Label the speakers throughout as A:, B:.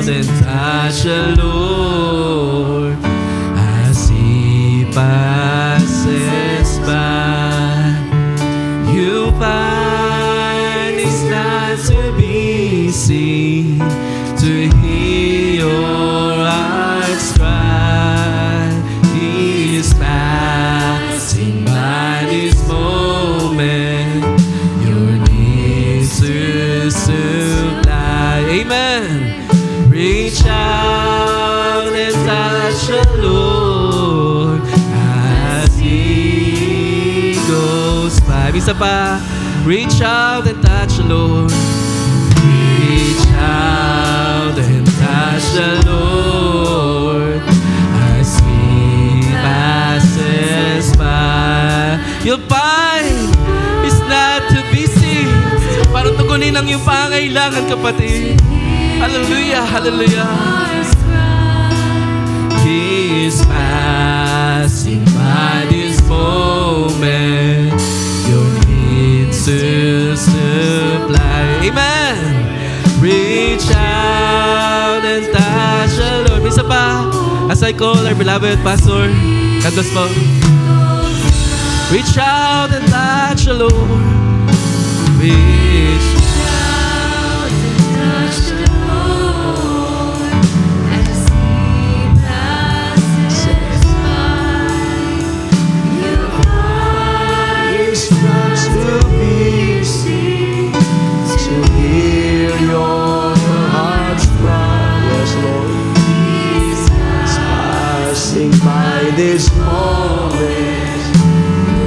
A: and touch the Lord as He passes by. You find He's not to be seen, to hear your heart's cry. He is passing by this moment, your needs to supply. Amen. Reach out and touch the Lord as He goes by. Isa pa. Reach out and touch the Lord. Reach out and touch the Lord as He passes by. You'll find He's not to be seen. Parang tugunin ang iyong pangailangan, kapatid. Hallelujah, hallelujah. He is passing by this moment, your needs to supply. Amen. Reach out and touch the Lord. Isa pa, as I call our beloved Pastor Cantos po. Reach out and touch the Lord. Reach out and touch the Lord as He passes by. Your heart is not to be seen, to hear your heart's cry. Yes, Lord. He's passing by this moment.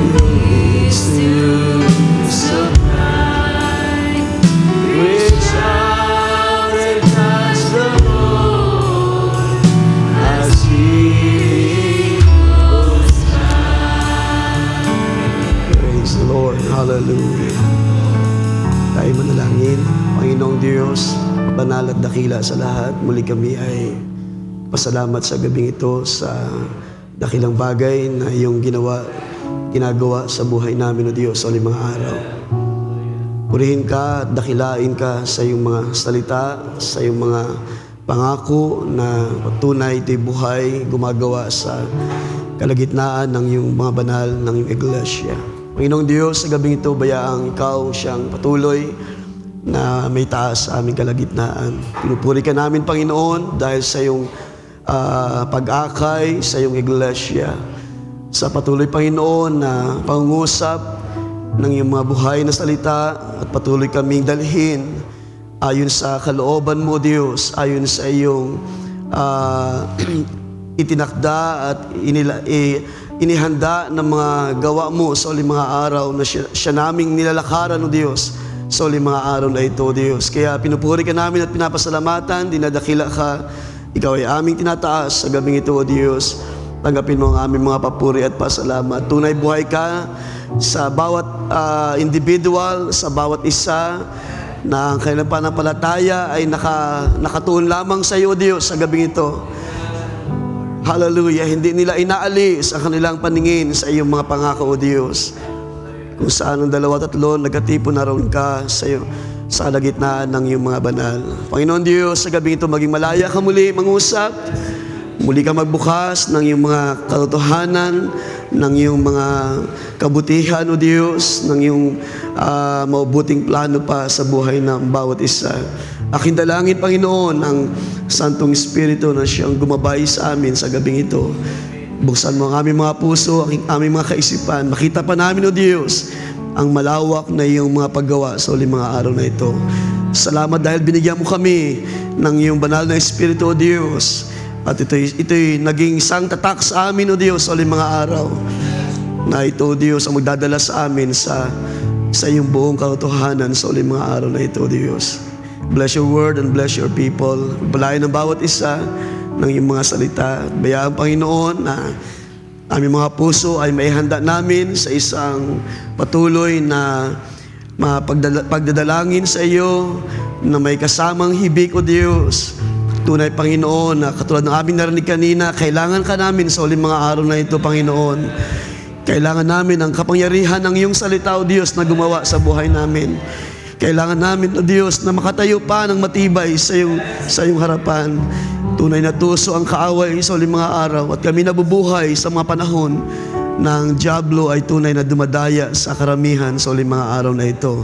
A: You need to supply. Reach out and touch the Lord as He goes by. Praise the Lord. Hallelujah. Tayo manalangin. Panginoong Diyos, banal at dakila sa lahat, muli kami ay pasalamat sa gabing ito sa dakilang bagay na iyong ginagawa sa buhay namin, O Diyos, sa limang araw. Purihin ka at dakilain ka sa iyong mga salita, sa iyong mga pangako na tunay ito'y buhay, gumagawa sa kalagitnaan ng iyong mga banal ng iyong iglesia. Panginoong Diyos, sa gabing ito, bayaang ikaw siyang patuloy na may taas sa aming kalagitnaan. Pinupuri ka namin, Panginoon, dahil sa iyong pag-akay sa iyong iglesia. Sa patuloy, Panginoon, na pangungusap ng iyong mga buhay na salita at patuloy kaming dalhin ayon sa kalooban mo, Diyos, ayon sa iyong itinakda at inihanda ng mga gawa mo sa uling mga araw na siya naming nilalakaran, O Diyos, sa uling mga araw na ito, Diyos. Kaya pinupuri ka namin at pinapasalamatan, dinadakila ka. Ikaw ay aming tinataas sa gabing ito, O Diyos. Tanggapin mo ang aming mga papuri at pasalamat. Tunay buhay ka sa bawat individual, sa bawat isa na ang kanilang pananampalataya ay nakatuon lamang sa iyo, Diyos, sa gabing ito. Hallelujah. Hindi nila inaalis ang kanilang paningin sa iyong mga pangako, O Diyos. Kung saan ang dalawa tatlo, nagkatipon na ron ka sa iyo, sa kalagitnaan ng iyong mga banal. Panginoon Diyos, sa gabing ito maging malaya ka muli mangusap. Muli ka magbukas ng iyong mga katotohanan, ng iyong mga kabutihan, O Diyos, ng iyong maubuting plano pa sa buhay ng bawat isa. Aking dalangin, Panginoon, ang Santong Espiritu na siyang gumabay sa amin sa gabing ito. Buksan mo ang aming mga puso, ang aming mga kaisipan. Makita pa namin, O Diyos, ang malawak na iyong mga paggawa sa uling mga araw na ito. Salamat dahil binigyan mo kami ng iyong banal na Espiritu, O Diyos. At ito'y naging isang tatak sa amin, O Diyos, sa uling mga araw. Na ito, O Diyos, ang magdadala sa amin sa iyong buong katotohanan sa uling mga araw na ito, O Diyos. Bless your word and bless your people. Pagpalain ng bawat isa ng iyong mga salita. Bayaan, Panginoon, na aming mga puso ay maihanda namin sa isang patuloy na pagdadalangin sa iyo na may kasamang hibik, O Diyos. Tunay, Panginoon, na katulad ng aming narinig kanina, kailangan ka namin sa uling mga araw na ito, Panginoon. Kailangan namin ang kapangyarihan ng iyong salita, O Diyos, na gumawa sa buhay namin. Kailangan namin, O Diyos, na makatayo pa ng matibay sa iyong harapan. Tunay na tuso ang kaaway sa uling mga araw at kami nabubuhay sa mga panahon ng dyablo ay tunay na dumadaya sa karamihan sa uling mga araw na ito.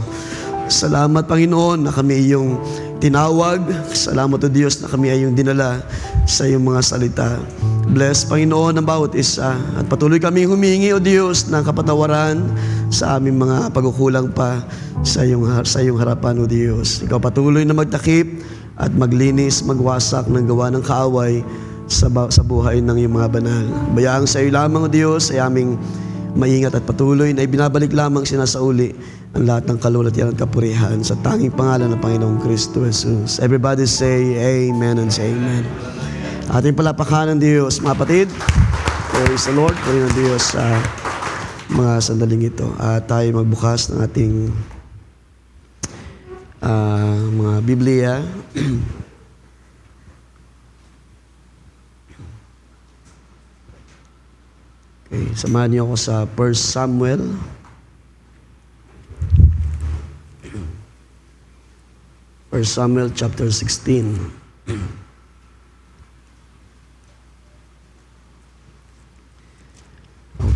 A: Salamat, Panginoon, na kami iyong tinawag. Salamat, O Diyos, na kami ay iyong dinala sa iyong mga salita. Bless, Panginoon, ang bawat isa. At patuloy kami humingi, O Diyos, ng kapatawaran sa aming mga pagkukulang pa sa iyong harapan, O Diyos. Ikaw patuloy na magtakip at maglinis, magwasak ng gawa ng kaaway sa buhay ng iyong mga banal. Bayaang sa iyo lamang, O Diyos, ay aming maingat at patuloy na ibinabalik lamang sinasauli ang lahat ng kalulatian at kapurihan sa tanging pangalan ng Panginoong Kristo Jesus. Everybody say Amen and say Amen. Ating palapakan ng Diyos, mga kapatid. Praise the Lord. Puri ng Diyos sa mga sandaling ito. At tayo magbukas ng ating mga Biblia. Okay, samahan niyo ako sa 1 Samuel. First Samuel chapter 16.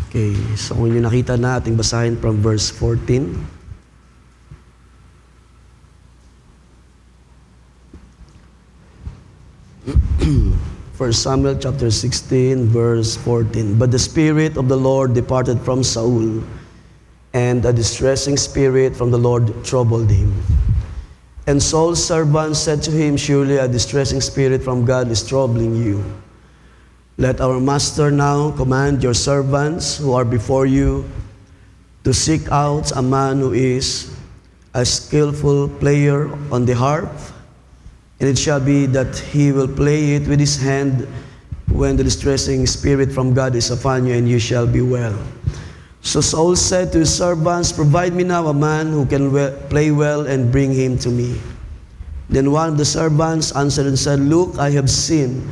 A: Okay, so kung yung nakita na, ating basahin from verse 14. First Samuel chapter 16, verse 14. But the Spirit of the Lord departed from Saul, and a distressing spirit from the Lord troubled him. And Saul's servants said to him, surely a distressing spirit from God is troubling you. Let our master now command your servants who are before you to seek out a man who is a skillful player on the harp, and it shall be that he will play it with his hand when the distressing spirit from God is upon you, and you shall be well. So Saul said to his servants, provide me now a man who can play well and bring him to me. Then one of the servants answered and said, look, I have seen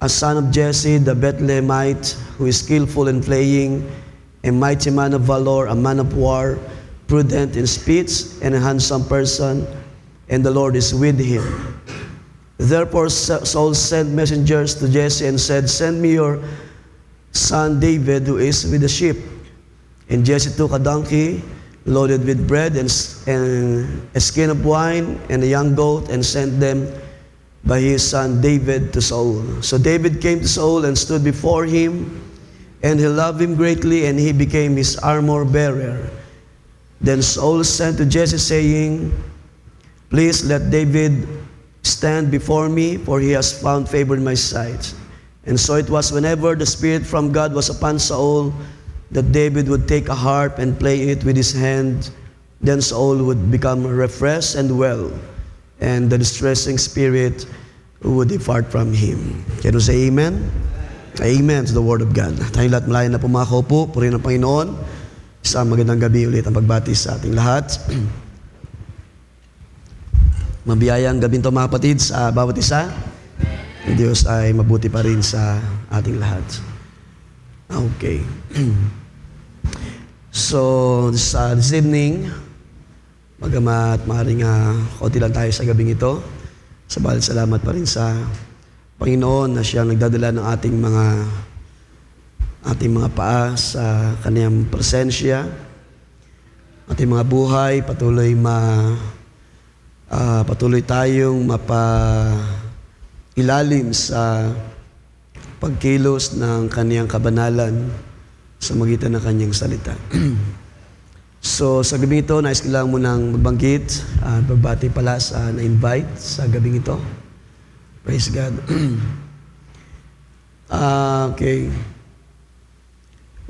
A: a son of Jesse the Bethlehemite, who is skillful in playing, a mighty man of valor, a man of war, prudent in speech, and a handsome person, and the Lord is with him. Therefore Saul sent messengers to Jesse and said, send me your son David, who is with the sheep. And Jesse took a donkey loaded with bread and a skin of wine and a young goat, and sent them by his son David to Saul. So David came to Saul and stood before him, and he loved him greatly, and he became his armor bearer. Then Saul sent to Jesse, saying, please let David stand before me, for he has found favor in my sight. And so it was, whenever the Spirit from God was upon Saul, that David would take a harp and play it with his hand. Then Saul would become refreshed and well, and the distressing spirit would depart from him. Can you say amen? Amen to the word of God. Tayong lahat malayan na pumakaupo. Purihin ng Panginoon. Isang magandang gabi ulit ang pagbati sa ating lahat. Mabiyayang gabi ito, mga kapatid, sa bawat isa. Ang Diyos ay mabuti pa rin sa ating lahat. Okay. So, this evening, bagamat maaaring kaunti lang tayo sa gabing ito, sabalit salamat pa rin sa Panginoon na siyang nagdadala ng ating mga paa sa kaniyang presensya. Ating mga buhay, patuloy tayong mapailalim sa pagkilos ng kaniyang kabanalan sa magitan ng kanyang salita. So sa gabing ito, nais ko lang munang magbanggit at pagbati pala sa na-invite sa gabing ito. Praise God. Okay.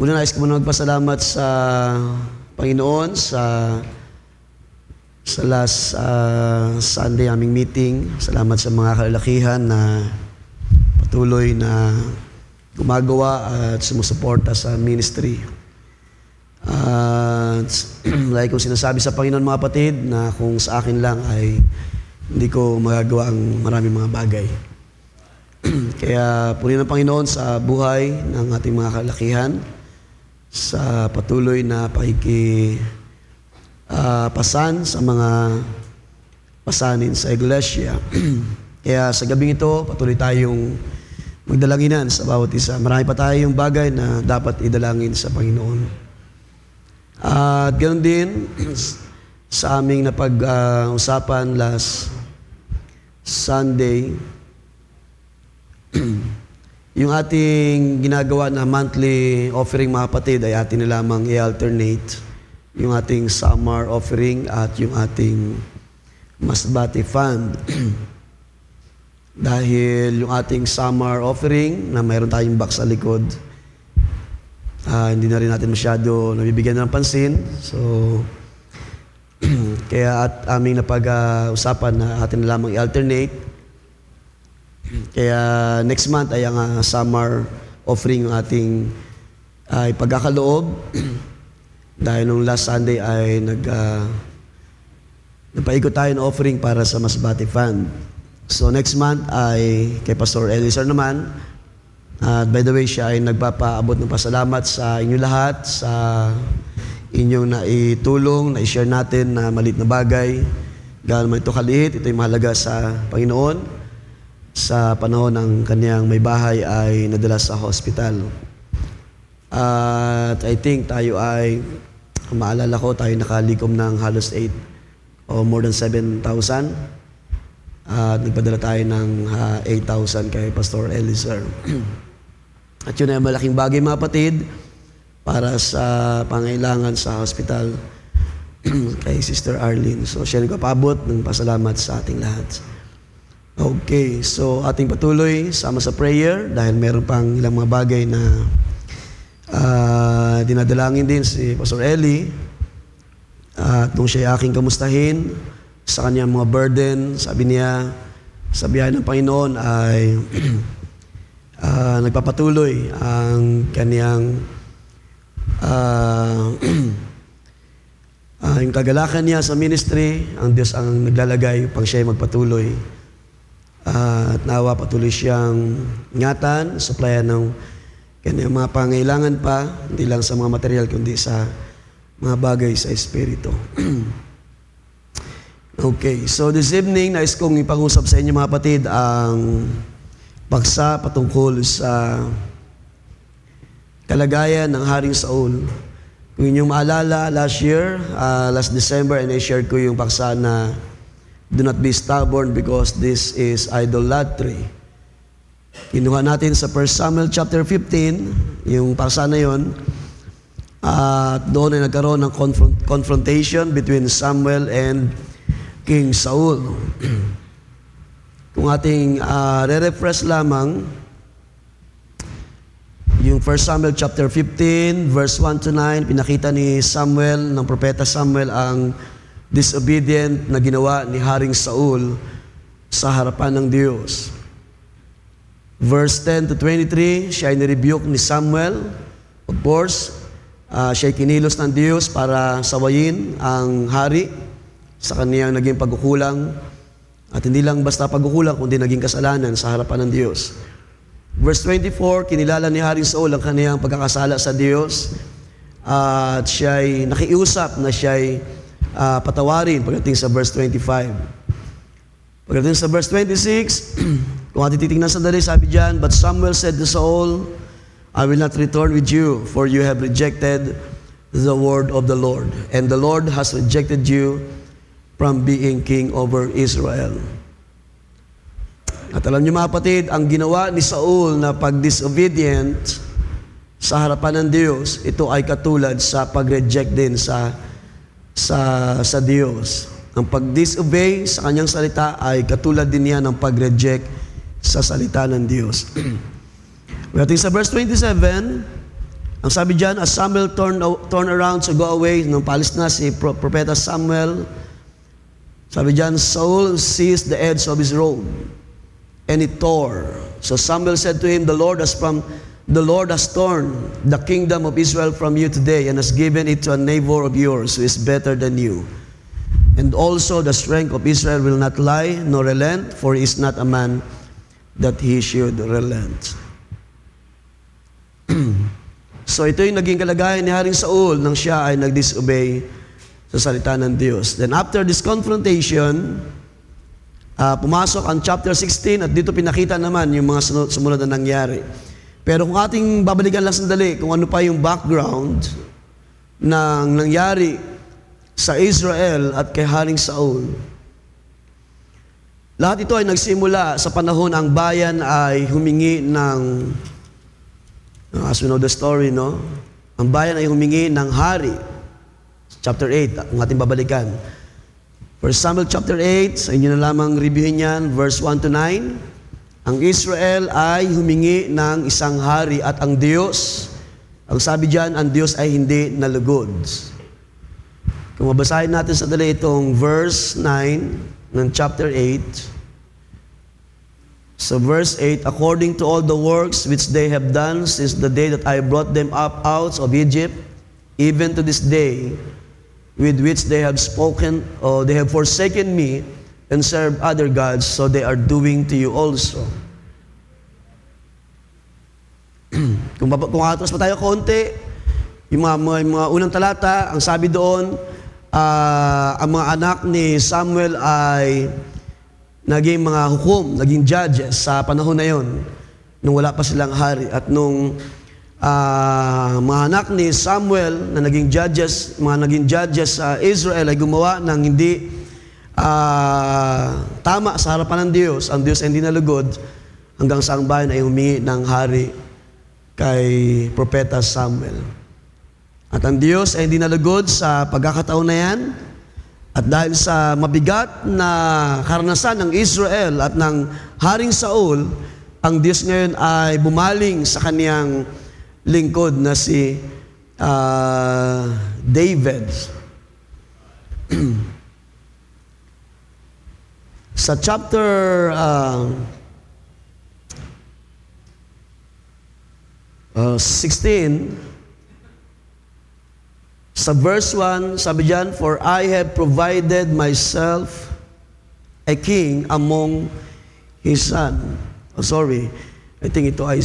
A: Una, nais ko muna magpasalamat sa Panginoon sa last Sunday aming meeting. Salamat sa mga kalalakihan na patuloy na gumagawa at sumusuporta sa ministry. Like kung sinasabi sa Panginoon, mga kapatid, na kung sa akin lang ay hindi ko magagawa ang maraming mga bagay. Kaya purihin ng Panginoon sa buhay ng ating mga kalakihan, sa patuloy na pasan sa mga pasanin sa iglesia. Kaya sa gabing ito, patuloy tayong magdalanginan sa bawat isa. Marami pa tayong bagay na dapat idalangin sa Panginoon. At ganoon din sa aming napag-usapan last Sunday, yung ating ginagawa na monthly offering, mga kapatid, ay atin na lamang i-alternate yung ating summer offering at yung ating Masbate Fund. Dahil yung ating summer offering na mayroon tayong box sa likod, hindi na rin natin masyado nabibigyan ng pansin. So, kaya at aming napag-usapan na atin na lamang i-alternate. Kaya next month ay ang summer offering yung ating ipagkakaloob. Dahil nung last Sunday ay nagpaikot tayo ng offering para sa Masbate Fund. So next month ay kay Pastor Eliezer naman. By the way, siya ay nagpapaabot ng pasalamat sa inyo lahat, sa inyong naitulong, na-share natin na maliit na bagay. Gaano man ito kaliit, ito ay mahalaga sa Panginoon. Sa panahon ng kaniyang may bahay ay nadala sa hospital. At I think tayo ay, maalala ko, tayo nakalikom ng halos 8 o more than 7,000. At nagpadala tayo ng 8,000 kay Pastor Eliezer. At yun ay malaking bagay, mga kapatid, para sa pangailangan sa hospital kay Sister Arlene. So siya nagpapabot ng pasalamat sa ating lahat. Okay, so ating patuloy sama sa prayer dahil meron pang ilang mga bagay na dinadalangin din si Pastor Eli. At nung siya aking kamustahin sa kanyang mga burden, sabi niya, sa biyaya ng Panginoon ay nagpapatuloy ang kanyang yung kagalakan niya sa ministry. Ang Diyos ang naglalagay upang siya magpatuloy. At nawa patuloy siyang ingatan, supplyan ng kanyang mga pangailangan pa, hindi lang sa mga material, kundi sa mga bagay sa Espiritu. Okay, so this evening, nais kong ipag-usap sa inyo, mga kapatid, ang paksa patungkol sa kalagayan ng Haring Saul. Kung inyong maalala, last December, and I shared ko yung paksa na do not be stubborn because this is idolatry. Kinuha natin sa 1 Samuel chapter 15, yung paksa na yun, at doon ay nagkaroon ng confrontation between Samuel and King Saul. Kung ating re-refresh lamang, yung 1 Samuel chapter 15, verse 1 to 9, pinakita ni Samuel, ng propeta Samuel, ang disobedient na ginawa ni Haring Saul sa harapan ng Diyos. Verse 10 to 23, siya ay nirebuke ni Samuel. Of course, siya ay kinilos ng Diyos para sawayin ang hari sa kaniyang naging pagkukulang. At hindi lang basta pagkukulang, kundi naging kasalanan sa harapan ng Diyos. Verse 24, kinilala ni Haring Saul ang kaniyang pagkakasala sa Diyos. At siya ay nakiusap na siya ay patawarin pagdating sa verse 25. Pagdating sa verse 26, kung ating titingnan sandali, sabi diyan, but Samuel said to Saul, I will not return with you, for you have rejected the word of the Lord, and the Lord has rejected you from being king over Israel. At alam niyo, mga kapatid, ang ginawa ni Saul na pag-disobedient sa harapan ng Diyos, ito ay katulad sa pag-reject din sa Diyos. Ang pag-disobey sa kanyang salita ay katulad din niya ng pag-reject sa salita ng Diyos. Pagdating sa verse 27, ang sabi diyan, as Samuel turned around to go away, nung palis na si propeta Samuel, sabi diyan, Saul seized the edge of his robe and it tore. So Samuel said to him, the Lord has torn the kingdom of Israel from you today and has given it to a neighbor of yours who is better than you. And also the strength of Israel will not lie nor relent, for he is not a man that he should relent. So ito yung naging kalagayan ni Haring Saul nang siya ay nag-disobey sa salita ng Diyos. Then after this confrontation, pumasok ang chapter 16 at dito pinakita naman yung mga sumunod na nangyari. Pero kung ating babalikan lang sandali kung ano pa yung background ng nangyari sa Israel at kay Haring Saul. Lahat ito ay nagsimula sa panahon ang bayan ay humingi ng, as we know the story, no? Ang bayan ay humingi ng hari. Chapter 8, ang ating babalikan. 1 Samuel chapter 8, sa inyo na lamang reviewin yan, verse 1 to 9. Ang Israel ay humingi ng isang hari at ang Diyos, ang sabi diyan, ang Diyos ay hindi nalugod. Kung mabasahin natin sa dali itong verse 9 ng chapter 8. So verse 8, according to all the works which they have done since the day that I brought them up out of Egypt, even to this day, with which they have spoken, or they have forsaken me and served other gods, so they are doing to you also. Kung atras pa tayo konti, yung mga unang talata, ang sabi doon, ang mga anak ni Samuel ay naging mga hukom, naging judges sa panahon na yon, nung wala pa silang hari. At nung mga anak ni Samuel na naging judges sa Israel ay gumawa ng hindi tama sa harapan ng Diyos, ang Diyos ay hindi nalugod hanggang sa ang bayan ay humingi ng hari kay Propeta Samuel. At ang Diyos ay hindi nalugod sa pagkakataon na yan, at dahil sa mabigat na karanasan ng Israel at ng Haring Saul, ang Diyos ngayon ay bumaling sa kaniyang lingkod na si David. Sa chapter 16, sa verse 1, sabi diyan, for I have provided myself a king among his son. Oh, sorry. I think ito ay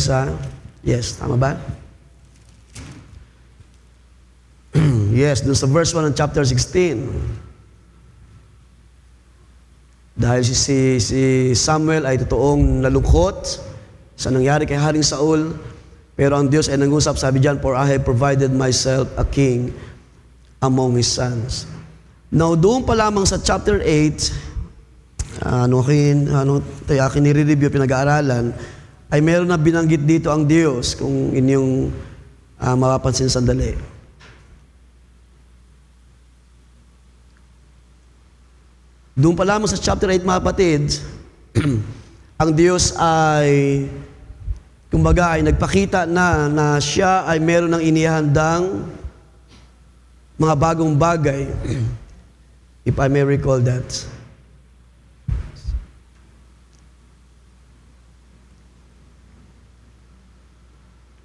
A: yes, tama ba? Yes, dun sa verse 1 ng chapter 16. Dahil si Samuel ay totoong nalungkot sa nangyari kay Haring Saul, pero ang Diyos ay nangusap, sabi diyan, for I have provided myself a king among his sons. Now, doon pa lamang sa chapter 8, tayo akin nire-review, pinag-aaralan, ay meron na binanggit dito ang Diyos, kung inyong mapapansin sandali. Doon pa lamang sa chapter 8, mga kapatid, ang Diyos ay, kumbaga, ay nagpakita na siya ay meron ng inihandang mga bagong bagay, if I may recall that.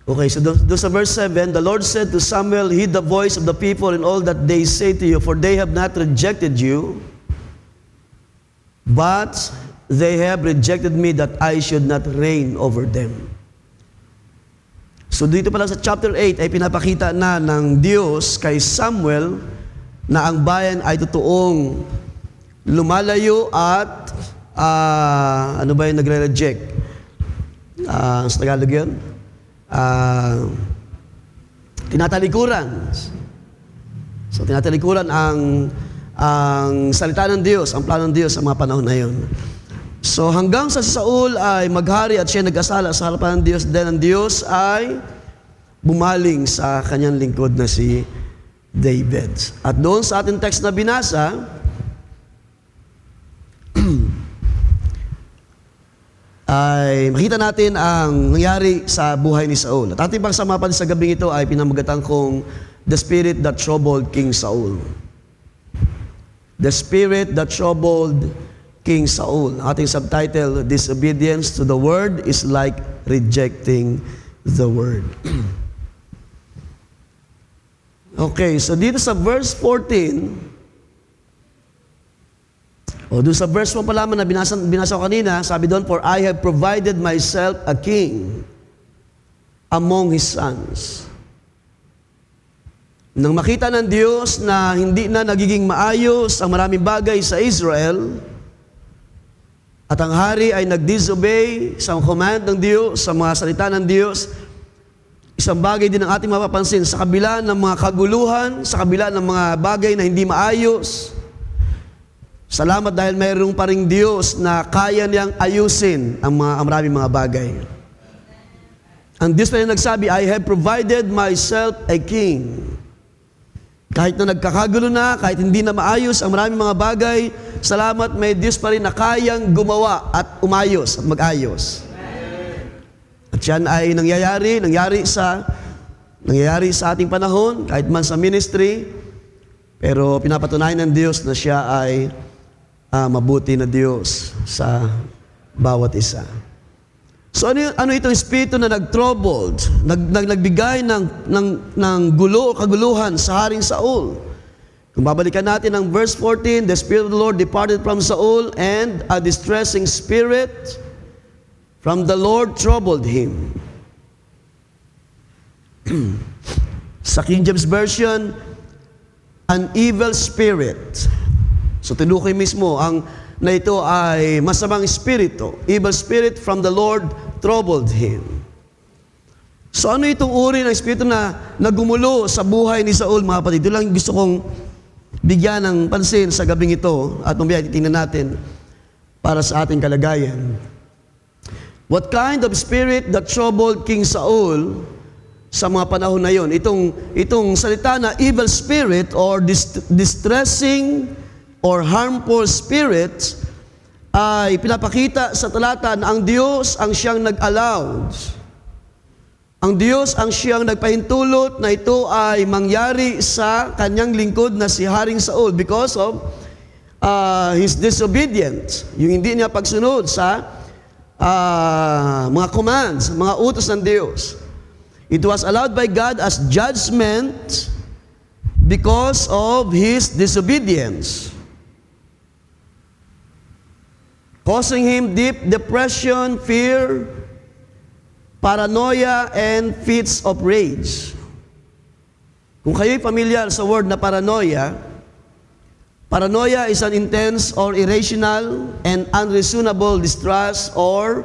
A: Okay, so doon sa verse 7, the Lord said to Samuel, heed the voice of the people in all that they say to you, for they have not rejected you, but they have rejected me that I should not reign over them. So dito pala sa chapter 8 ay pinapakita na ng Diyos kay Samuel na ang bayan ay totoong lumalayo at ano ba yung nagre-reject? Sa Tagalog yun? Tinatalikuran. So tinatalikuran ang salita ng Diyos, ang plano ng Diyos sa mga panahon na yun. So hanggang sa si Saul ay maghari at siya nag-asala sa harapan ng Diyos, then ang Diyos ay bumaling sa kanyang lingkod na si David. At doon sa ating text na binasa, ay makita natin ang nangyari sa buhay ni Saul. At ating pagsamapan sa gabing ito ay pinamagatan kong The Spirit That Troubled King Saul. The Spirit That Troubled King Saul. Ating subtitle, Disobedience to the Word is like rejecting the Word. Okay, so dito sa verse 14, doon sa verse 1 pa lamang na binasa ko kanina, sabi doon, for I have provided myself a king among his sons. Nang makita ng Diyos na hindi na nagiging maayos ang maraming bagay sa Israel, at ang hari ay nag-disobey sa command ng Diyos, sa mga salita ng Diyos, isang bagay din ang ating mapapansin, sa kabila ng mga kaguluhan, sa kabila ng mga bagay na hindi maayos, salamat dahil mayroong pa ring Diyos na kaya niyang ayusin ang maraming mga bagay. Ang Diyos na nagsabi, I have provided myself a king. Kahit na nagkakagulo na, kahit hindi na maayos ang maraming mga bagay, salamat may Diyos pa rin na kayang gumawa at umayos at mag-ayos. At yan ay nangyayari sa ating panahon, kahit man sa ministry, pero pinapatunayan ng Diyos na siya ay mabuti na Diyos sa bawat isa. So ano itong espiritu na nag-troubled, nagbigay ng gulo o kaguluhan sa Haring Saul? Kung babalikan natin ang verse 14, the Spirit of the Lord departed from Saul, and a distressing spirit from the Lord troubled him. Sa King James Version, an evil spirit. So tinukoy mismo na ito ay masamang espiritu. Evil spirit from the Lord troubled him. So ano itong uri ng espiritu na nagumulo sa buhay ni Saul, mga kapatid? Ito lang gusto kong bigyan ng pansin sa gabing ito at mamaya titingnan natin para sa ating kalagayan. What kind of spirit that troubled King Saul sa mga panahon na yon? Itong salita na evil spirit or distressing or harmful spirit ay pinapakita sa talata na ang Diyos ang siyang nag-allowed. Ang Diyos ang siyang nagpahintulot na ito ay mangyari sa kanyang lingkod na si Haring Saul because of his disobedience. Yung hindi niya pagsunod sa mga commands, mga utos ng Diyos. It was allowed by God as judgment because of his disobedience, causing him deep depression, fear, paranoia, and fits of rage. Kung kayo'y familiar sa word na paranoia is an intense or irrational and unreasonable distrust or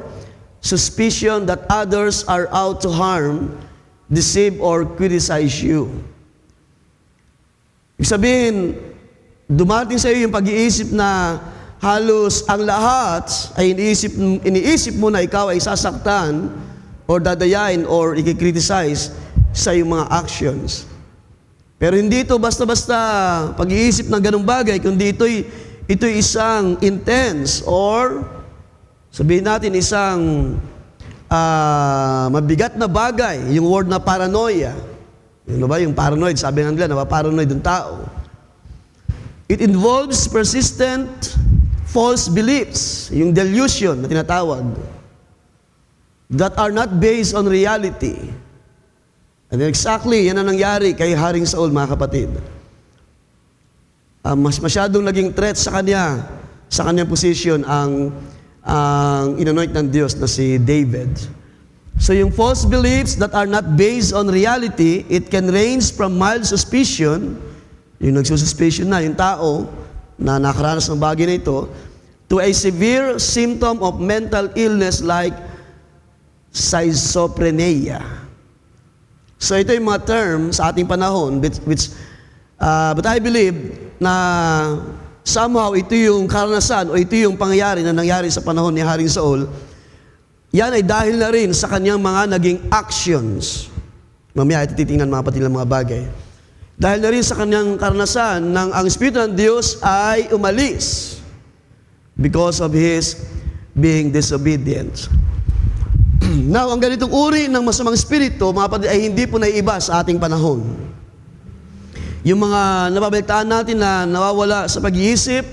A: suspicion that others are out to harm, deceive, or criticize you. Ibig sabihin, dumating sa iyo yung pag-iisip na halos ang lahat ay iniisip mo na ikaw ay sasaktan or dadayain or i-criticize sa iyong mga actions. Pero hindi ito basta-basta pag-iisip ng ganung bagay, kundi ito'y isang intense or sabihin natin isang mabigat na bagay, yung word na paranoia. Ano ba? Yung paranoid, sabi ng Angla, napaparanoid ng tao. It involves persistent false beliefs, yung delusion na tinatawag, that are not based on reality. And exactly, yan ang nangyari kay Haring Saul, mga kapatid. Mas masyadong naging threat sa kanyang position ang inanoint ng Diyos na si David. So yung false beliefs that are not based on reality, it can range from mild suspicion, yung nagsususpicion na yung tao na nakaranas ng bagay na ito, to a severe symptom of mental illness like schizophrenia. So ito yung mga term sa ating panahon, but I believe na somehow ito yung karanasan o ito yung pangyayari na nangyari sa panahon ni Haring Saul. Yan ay dahil na rin sa kanyang mga naging actions. Mamaya ito titingnan mga kapatid ng mga bagay. Dahil na rin sa kanyang karanasan ng ang Espiritu ng Diyos ay umalis because of his being disobedient. Now, ang ganitong uri ng masamang espiritu, mga kapatid, ay hindi po naiiba sa ating panahon. Yung mga nababalitaan natin na nawawala sa pag-iisip,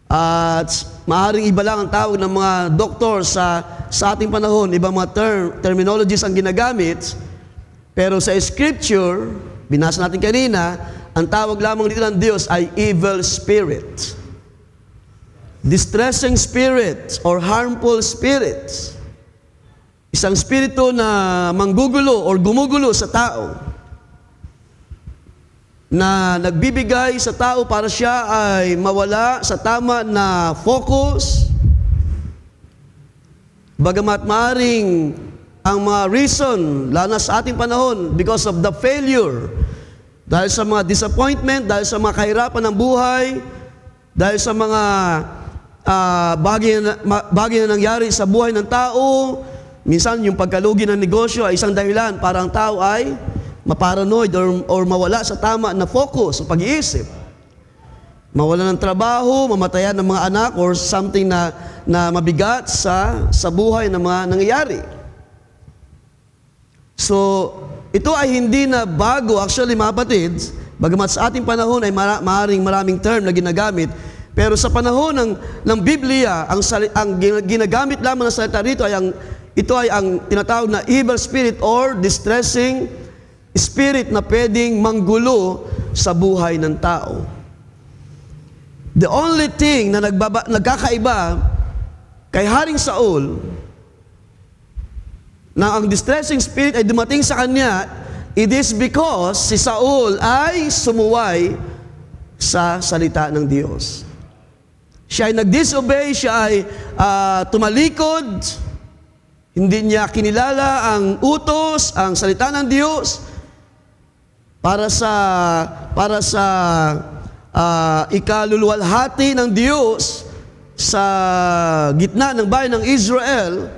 A: at maaaring iba lang ang tawag ng mga doktor sa ating panahon, ibang mga terminologies ang ginagamit, pero sa Scripture, binasa natin kanina, ang tawag lamang dito ng Diyos ay evil spirit. Distressing spirit or harmful spirits. Isang spirito na manggugulo or gumugulo sa tao, na nagbibigay sa tao para siya ay mawala sa tama na focus, Bagamat maaring ang mga reason, lalo na sa ating panahon, because of the failure, dahil sa mga disappointment, dahil sa mga kahirapan ng buhay, dahil sa mga bagay na nangyari sa buhay ng tao, minsan yung pagkalugi ng negosyo ay isang dahilan para ang tao ay maparanoid or mawala sa tama na focus o pag-iisip. Mawala ng trabaho, mamatayan ng mga anak, or something na mabigat sa buhay na mga nangyayari. So, ito ay hindi na bago, actually mga kapatid, bagamat sa ating panahon ay maraming term na ginagamit, pero sa panahon ng Biblia, ang ginagamit lamang ng salita rito ay ito ay ang tinatawag na evil spirit or distressing spirit na pwedeng manggulo sa buhay ng tao. The only thing na nagkakaiba kay Haring Saul, na ang distressing spirit ay dumating sa kanya, it is because si Saul ay sumuway sa salita ng Diyos. Siya ay nag-disobey, siya ay tumalikod, hindi niya kinilala ang utos, ang salita ng Diyos para sa ikaluluwalhati ng Diyos sa gitna ng bayan ng Israel.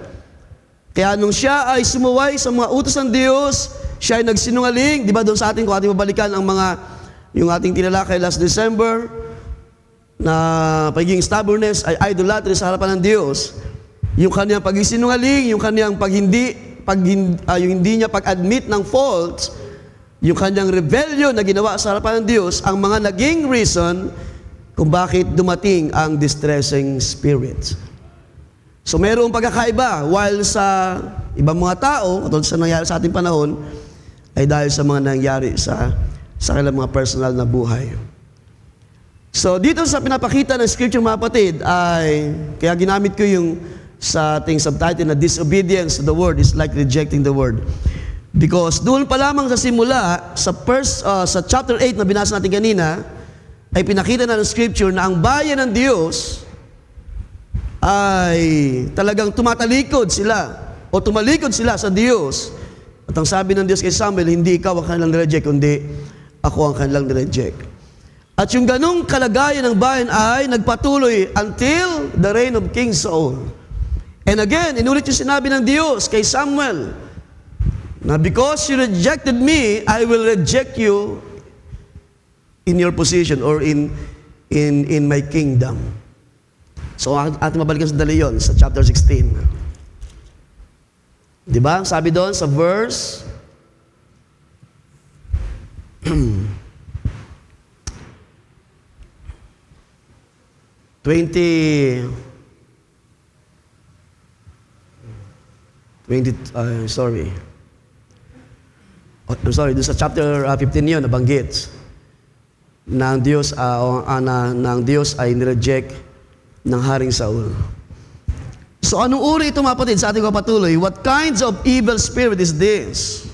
A: Kaya nung siya ay sumuway sa mga utos ng Diyos, siya ay nagsinungaling. Di ba doon sa ating, kung ating mabalikan yung ating tinalakay last December, na pagiging stubbornness ay idolatry sa harapan ng Diyos. Yung kanyang pagsisinungaling, yung kanyang yung hindi niya pag-admit ng fault, yung kanyang rebellion na ginawa sa harapan ng Diyos, ang mga naging reason kung bakit dumating ang distressing spirit. So mayroong pagkakaiba, while sa ibang mga tao, katulad sa nangyari sa ating panahon, ay dahil sa mga nangyari sa kanilang mga personal na buhay. So dito sa pinapakita ng scripture mga kapatid, ay kaya ginamit ko yung sa ating subtitle na disobedience to the word is like rejecting the word. Because doon pa lamang sa simula, sa chapter 8 na binasa natin kanina, ay pinakita na ng scripture na ang bayan ng Diyos ay talagang tumatalikod sila o tumalikod sila sa Diyos. At ang sabi ng Diyos kay Samuel, hindi ikaw ang kanilang nireject, kundi ako ang kanilang nireject. At yung ganung kalagayan ng bayan ay nagpatuloy until the reign of King Saul. And again, inulit yung sinabi ng Diyos kay Samuel, na because you rejected me, I will reject you in your position or in my kingdom. So, ating mabalikan sa dali yun, sa chapter 16. Diba? Sabi doon sa verse 20, sorry. I'm sorry, doon sa chapter 15 yun, nabanggit na ang Diyos, na ang Diyos ay nireject ng Haring Saul. So anong uri ito mga kapatid sa ating kapatuloy? What kinds of evil spirit is this?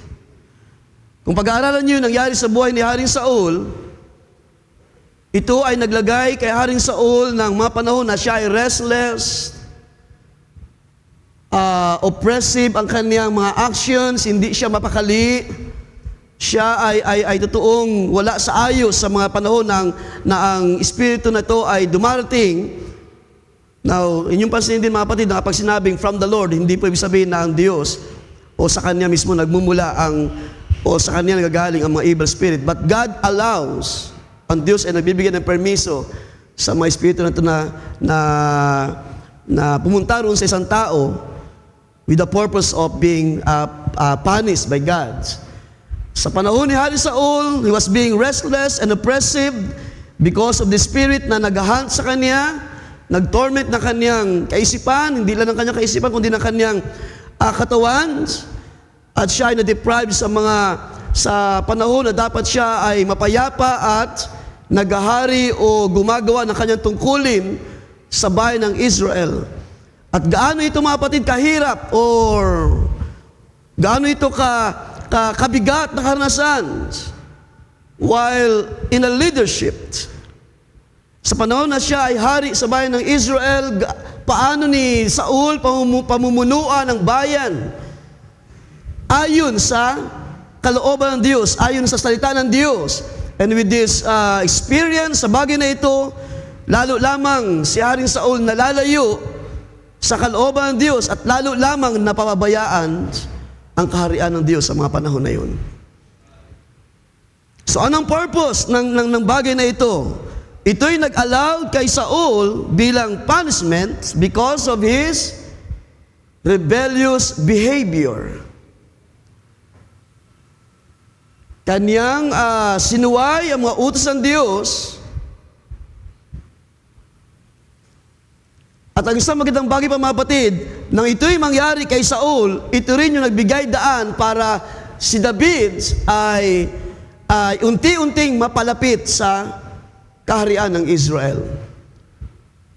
A: Kung pag-aaralan nyo yung nangyari sa buhay ni Haring Saul, ito ay naglagay kay Haring Saul ng mga panahon na siya ay restless, oppressive ang kaniyang mga actions, hindi siya mapakali. Siya ay totoong wala sa ayos sa mga panahon na ang espiritu na ito ay dumarating. Now, inyong pansinin din mga kapatid, na kapag sinabing from the Lord, hindi po ibig sabihin na ang Diyos o sa Kanya mismo nagmumula o sa Kanya nagagaling ang mga evil spirit. But God allows, ang Diyos ay nagbibigay ng permiso sa mga espiritu na ito na pumunta roon sa isang tao with the purpose of being punished by God. Sa panahon ni Haring Saul, he was being restless and oppressive because of the spirit na nag-hunt sa kanya, nag-torment na kanyang kaisipan, hindi lang ng kanyang kaisipan, kundi ng kanyang katawan. At siya ay na-deprive sa panahon na dapat siya ay mapayapa at naghahari o gumagawa ng kanyang tungkulin sa bayan ng Israel. At gaano ito mga kapatid kahirap or gaano ito kabigat na karanasan while in a leadership. Sa panahon na siya ay hari sa bayan ng Israel, paano ni Saul pamumunuan ng bayan ayon sa kalooban ng Diyos, ayon sa salita ng Diyos. And with this experience sa bagay na ito, lalo lamang si Haring Saul nalalayo sa kalooban ng Diyos at lalo lamang napapabayaan ang kaharian ng Diyos sa mga panahon na yun. So anong purpose ng bagay na ito? Ito'y nag-allow kay Saul bilang punishment because of his rebellious behavior. Kanyang sinuway ang mga utos ng Diyos. At ang isang magandang bagay pa mga kapatid, nang ito'y mangyari kay Saul, ito rin yung nagbigay daan para si David ay unti-unting mapalapit sa kaharian ng Israel.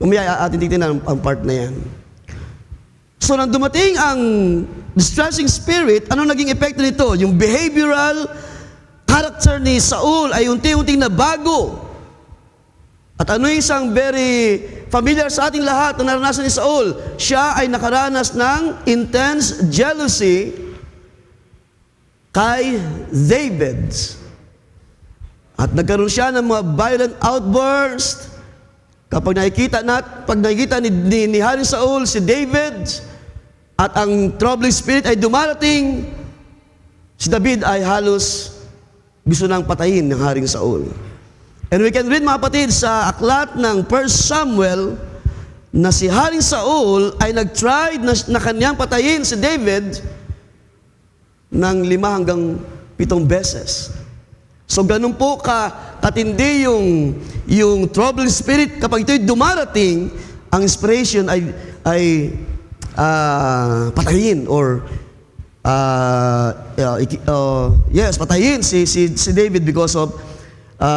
A: Mamaya atin titignan ang part na yan. So nang dumating ang distressing spirit, ano naging epekto nito? Yung behavioral character ni Saul ay unti-unting nabago. At ano yung isang very familiar sa ating lahat na naranasan ni Saul? Siya ay nakaranas ng intense jealousy kay David. At nagkaroon siya ng mga violent outburst. Kapag nakikita ni Haring Saul si David at ang troubling spirit ay dumarating, si David ay halos gusto nang patayin ng Haring Saul. And we can read mga kapatid sa aklat ng 1 Samuel na si Haring Saul ay nag-try na kanyang patayin si David ng 5 hanggang 7 beses. So ganun po katindi yung troubling spirit. Kapag ito'y dumarating, ang inspiration ay patayin or patayin si David because of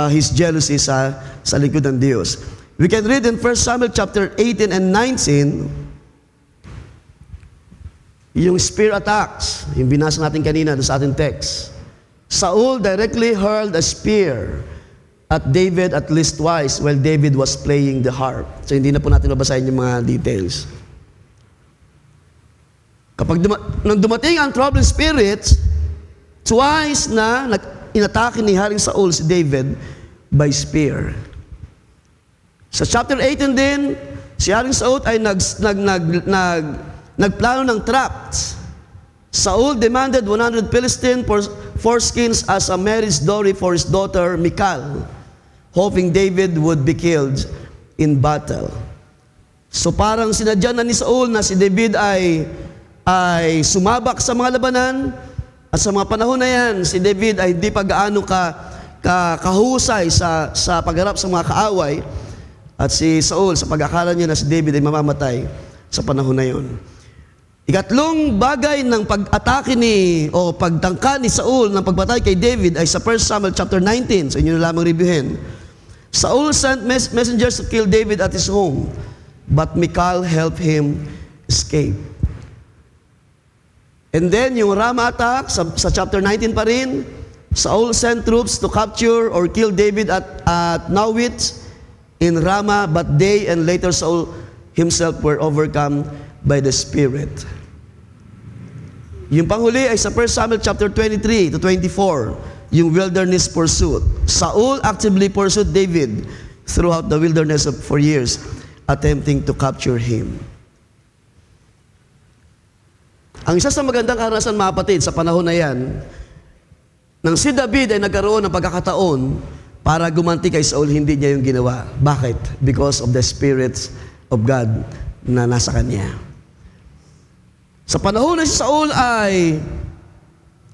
A: his jealousy sa likod ng Diyos. We can read in 1 Samuel chapter 18 and 19 yung spear attacks, yung binasa natin kanina sa ating text. Saul directly hurled a spear at David at least twice while David was playing the harp. So hindi na po natin mabasahin yung mga details. Kapag nang dumating ang troubling spirits, twice na inatake ni Haring Saul si David by spear. Sa chapter 18 din, si Haring Saul ay nagplano ng traps. Saul demanded 100 Philistine foreskins as a marriage dowry for his daughter Michal, hoping David would be killed in battle. So parang sinadya na ni Saul na si David ay sumabak sa mga labanan, at sa mga panahon na yan, si David ay hindi pa gaano kahusay sa pagharap sa mga kaaway, at si Saul sa pag-akala niya na si David ay mamamatay sa panahon na yon. Ikatlong bagay ng pag-atake o pagtangka ni Saul ng pagbatay kay David ay sa 1 Samuel chapter 19. So inyo na lamang reviewin. Saul sent messengers to kill David at his home, but Michal helped him escape. And then yung Ramah attack sa chapter 19 pa rin, Saul sent troops to capture or kill David at Nawit in Ramah, but they and later Saul himself were overcome by the Spirit. Yung panghuli ay sa 1 Samuel chapter 23 to 24, yung wilderness pursuit. Saul actively pursued David throughout the wilderness for years, attempting to capture him. Ang isa sa magandang karanasan mga kapatid sa panahon na yan, nang si David ay nagkaroon ng pagkakataon para gumanti kay Saul, hindi niya yung ginawa. Bakit? Because of the Spirit of God na nasa kanya. Sa panahon na si Saul ay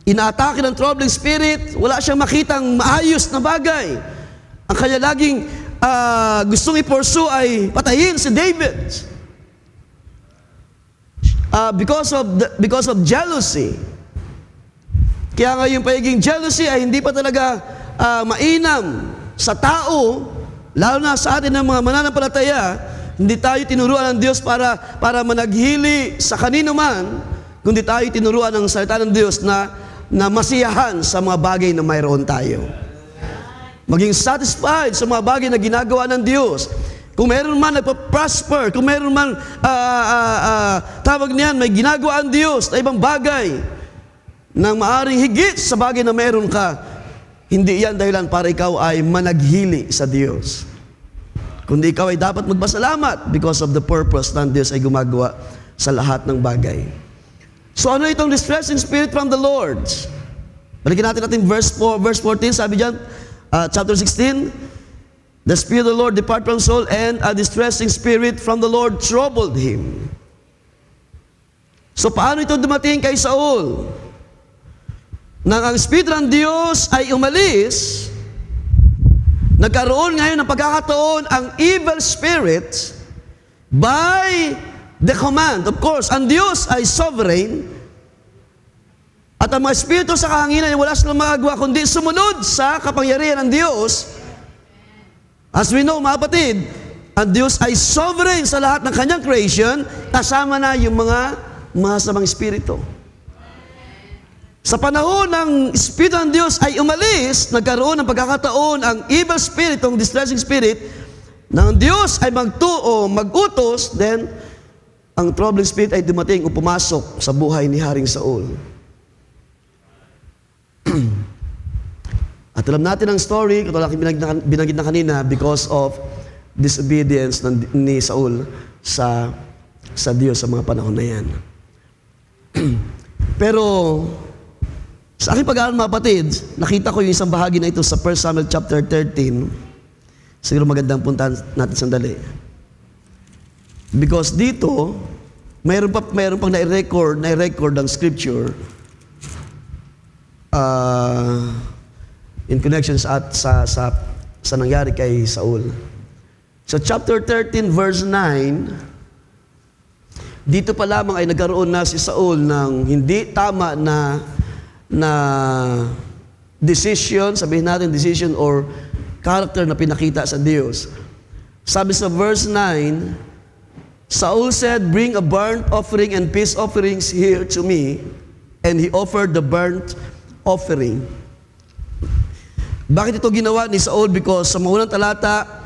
A: inaatake ng troubling spirit, wala siyang makitang maayos na bagay. Ang kanya laging gustong i-pursue ay patayin si David. Because of jealousy. Kaya nga yung pagiging jealousy ay hindi pa talaga mainam sa tao, lalo na sa atin ng mga mananampalataya. Hindi tayo tinuruan ng Diyos para managhili sa kanino man, kundi tayo tinuruan ng salita ng Diyos na masiyahan sa mga bagay na mayroon tayo. Maging satisfied sa mga bagay na ginagawa ng Diyos. Kung meron man nagpa-prosper, kung meron man, tawag niyan, may ginagawa ang Diyos na ibang bagay nang maaring higit sa bagay na meron ka, hindi yan dahilan para ikaw ay managhili sa Diyos. Kundi ikaw ay dapat magpasalamat because of the purpose ng Diyos ay gumagawa sa lahat ng bagay. So ano itong distressing spirit from the Lord? Balikin natin verse 14, sabi diyan, chapter 16, the Spirit of the Lord departed from Saul, and a distressing spirit from the Lord troubled him. So paano ito dumating kay Saul? Nang ang Espiritu ng Diyos ay umalis, nagkaroon ngayon ng pagkakataon ang evil spirit by the command. Of course, ang Diyos ay sovereign, at ang mga espiritu sa kahanginan ay wala silang magagawa kundi sumunod sa kapangyarihan ng Diyos. As we know, mga kapatid, ang Diyos ay sovereign sa lahat ng kanyang creation, kasama na yung mga masamang espiritu. Sa panahon ng Espiritu ng Diyos ay umalis, nagkaroon ng pagkakataon ang evil spirit, ang distressing spirit, ng Diyos ay mag-utos, then ang troubling spirit ay dumating o pumasok sa buhay ni Haring Saul. At alam natin ang story, katulad aking binanggit na kanina, because of disobedience ni Saul sa Diyos sa mga panahon na yan. Pero sa aking pag-aaral, mga kapatid, nakita ko yung isang bahagi na ito sa 1 Samuel chapter 13. Siguro magandang puntahan natin sandali. Because dito, mayroon pang na-record ang scripture in connection sa nangyari kay Saul. So chapter 13 verse 9, dito pa lamang ay nagkaroon na si Saul ng hindi tama na decision, sabihin natin decision or character na pinakita sa Diyos. Sabi sa verse 9, Saul said, "Bring a burnt offering and peace offerings here to me." And he offered the burnt offering. Bakit ito ginawa ni Saul? Because sa maunang talata,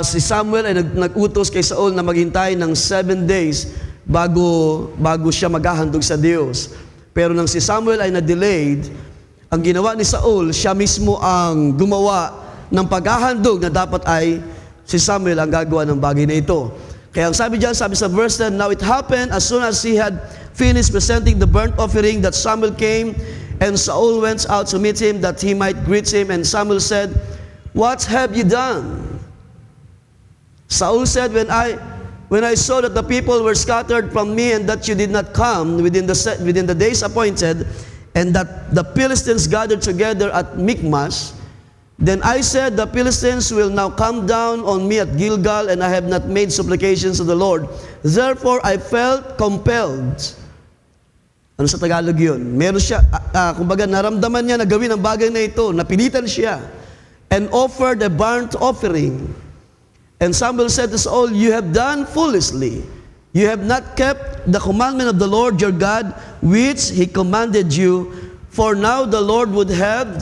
A: si Samuel ay nag-utos kay Saul na maghintay ng 7 days bago siya maghahandog sa Diyos. Pero nang si Samuel ay na-delayed, ang ginawa ni Saul, siya mismo ang gumawa ng paghahandog na dapat ay si Samuel ang gagawa ng bagay na ito. Kaya ang sabi diyan, sabi sa verse 10, "Now it happened as soon as he had finished presenting the burnt offering that Samuel came, and Saul went out to meet him that he might greet him. And Samuel said, 'What have you done?' Saul said, When I saw that the people were scattered from me, and that you did not come within the days appointed, and that the Philistines gathered together at Michmash, then I said, the Philistines will now come down on me at Gilgal, and I have not made supplications to the Lord. Therefore I felt compelled." Ano sa Tagalog yun? Meron siya, kumbaga naramdaman niya na gawin ang bagay na ito, napilitan siya, and offered a burnt offering. And Samuel said to Saul, "You have done foolishly. You have not kept the commandment of the Lord your God, which he commanded you. For now the Lord would have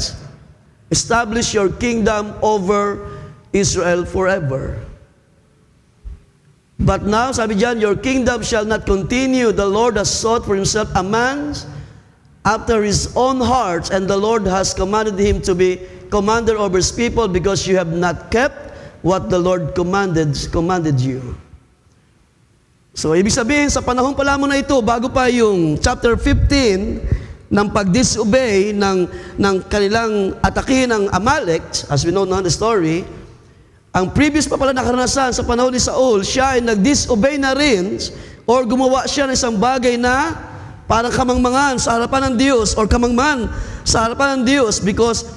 A: established your kingdom over Israel forever. But now," sabi diyan, "your kingdom shall not continue. The Lord has sought for himself a man after his own heart, and the Lord has commanded him to be commander over his people, because you have not kept what the Lord commanded you." So, ibig sabihin, sa panahon pa lamang na ito, bago pa yung chapter 15 ng pag-disobey ng kanilang atakin ng Amalek, as we know na the story, ang previous pa pala na karanasan sa panahon ni Saul, siya ay nag-disobey na rin, or gumawa siya ng isang bagay na parang kamangmangan sa harapan ng Diyos, or kamangman sa harapan ng Diyos, because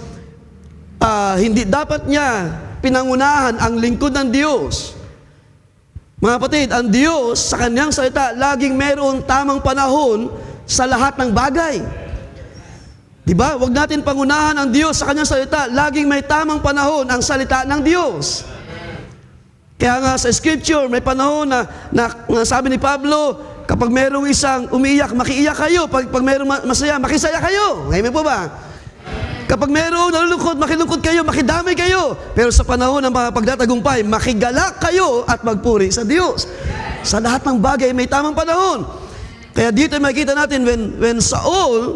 A: hindi dapat niya pinangunahan ang lingkod ng Diyos. Mga kapatid, ang Diyos sa kanyang salita, laging mayroon tamang panahon sa lahat ng bagay. Diba? Huwag natin pangunahan ang Diyos sa kanyang salita. Laging may tamang panahon ang salita ng Diyos. Kaya nga sa scripture, may panahon na sabi ni Pablo, kapag mayroong isang umiiyak, makiiyak kayo. Pag mayroong masaya, makisaya kayo. Ngayon po ba? Kapag mayroong nalulungkot, makilungkot kayo, makidamay kayo. Pero sa panahon ng mga pagtatagumpay, makigalak kayo at magpuri sa Diyos. Sa lahat ng bagay, may tamang panahon. Kaya dito makikita natin, when Saul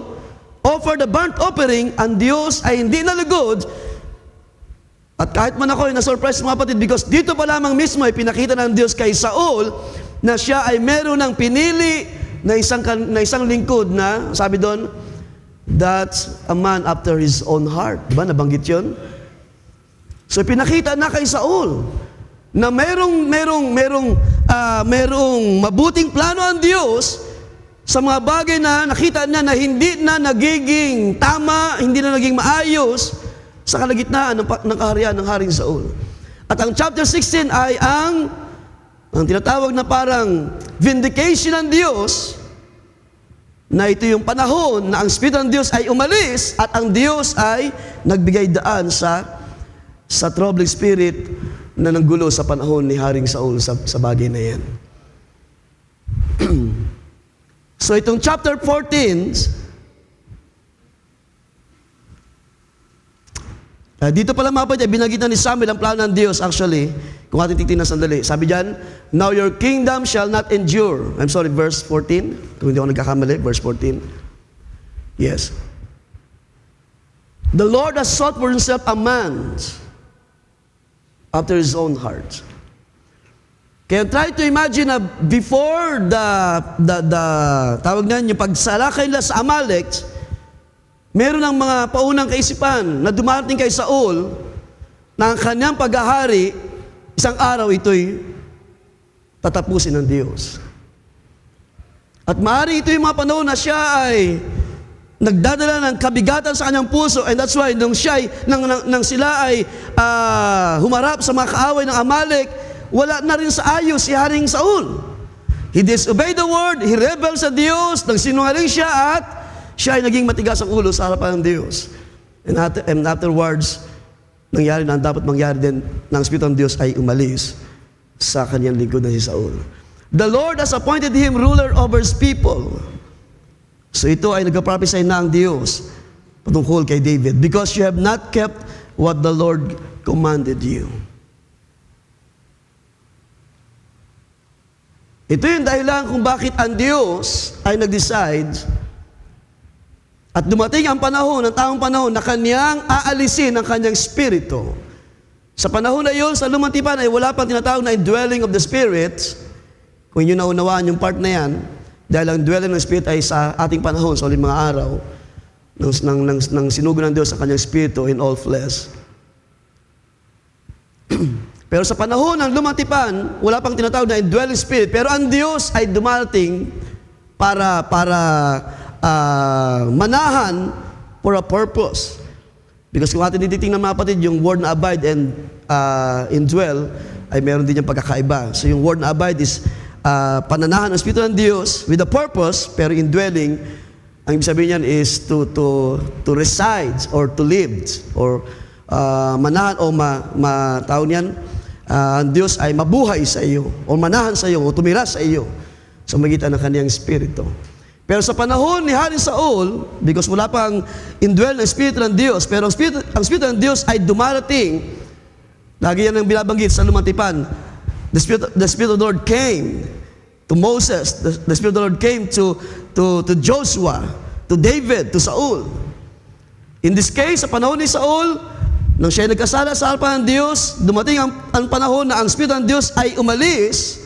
A: offered the burnt offering, ang Diyos ay hindi nalugod. At kahit man ako ay na-surprise mga kapatid, because dito pa lamang mismo ay pinakita ng Diyos kay Saul na siya ay meron ng pinili na isang lingkod na, sabi doon, that's a man after his own heart. Diba? Nabanggit yun? So pinakita na kay Saul na merong mabuting plano ang Diyos sa mga bagay na nakita niya na hindi na nagiging tama, hindi na naging maayos sa kalagitnaan ng kaharian ng Haring Saul. At ang chapter 16 ay ang tinatawag na parang vindication ng Diyos, na ito yung panahon na ang Espiritu ng Diyos ay umalis at ang Diyos ay nagbigay daan sa troubling spirit na nanggulo sa panahon ni Haring Saul sa bagay na yan. So itong chapter 14, dito pala mga kapatid, binagitan ni Samuel ang plano ng Diyos actually. Kung ating titignan sandali. Sabi diyan, now your kingdom shall not endure. I'm sorry, verse 14. Kung hindi ako nagkakamali, verse 14. Yes. The Lord has sought for himself a man after his own heart. Kaya try to imagine na before tawag na yung pagsalakay nila sa Amalek, meron ng mga paunang kaisipan na dumating kay Saul na ang kanyang paghahari, isang araw ito'y tatapusin ng Diyos. At maaari ito yung mga panahon na siya ay nagdadala ng kabigatan sa kanyang puso, and that's why nung sila ay humarap sa mga kaaway ng Amalek, wala na rin sa ayos si Haring Saul. He disobeyed the word, he rebelled sa Diyos, nagsinungaling siya at siya ay naging matigas ang ulo sa harapan ng Diyos. And afterwards, nangyari na ang dapat mangyari din ng Espiritu ng Diyos ay umalis sa kanyang lingkod na si Saul. The Lord has appointed him ruler over his people. So ito ay nagpa-prophesy na ang Diyos patungkol kay David, because you have not kept what the Lord commanded you. Ito yung dahilan kung bakit ang Diyos ay nag-decide at dumating ang panahon, ang taong panahon, na kanyang aalisin ang kanyang spirito. Sa panahon na yun, sa lumang tipan ay wala pang tinatawag na indwelling of the Spirit. Kung yun naunawaan yung part na yan, dahil ang dwelling ng Spirit ay sa ating panahon, sa uling mga araw, nang sinugo ng Diyos sa kanyang spirito in all flesh. Pero sa panahon ng lumang tipan, wala pang tinatawag na indwelling Spirit, pero ang Diyos ay dumarating para manahan for a purpose. Because kung atin titingnan mga kapatid, yung word na abide and indwell ay meron din yung pagkakaiba. So yung word na abide is pananahan ng Espiritu ng Diyos with a purpose, pero indwelling, ang ibig sabihin niyan is to reside or to live or manahan o tawag niyan, ang Diyos ay mabuhay sa iyo o manahan sa iyo o tumira sa iyo sa magitan ng kaniyang Espiritu. Pero sa panahon ni Haring Saul, because wala pang indwell ng Espiritu ng Diyos, pero ang Espiritu ng Diyos ay dumarating, lagi yan ang binabanggit sa lumang tipan. The Spirit of the Lord came to Moses, the Spirit of the Lord came to Joshua, to David, to Saul. In this case, sa panahon ni Saul, nang siya nagkasala sa harapan ng Diyos, dumating ang panahon na ang Espiritu ng Diyos ay umalis,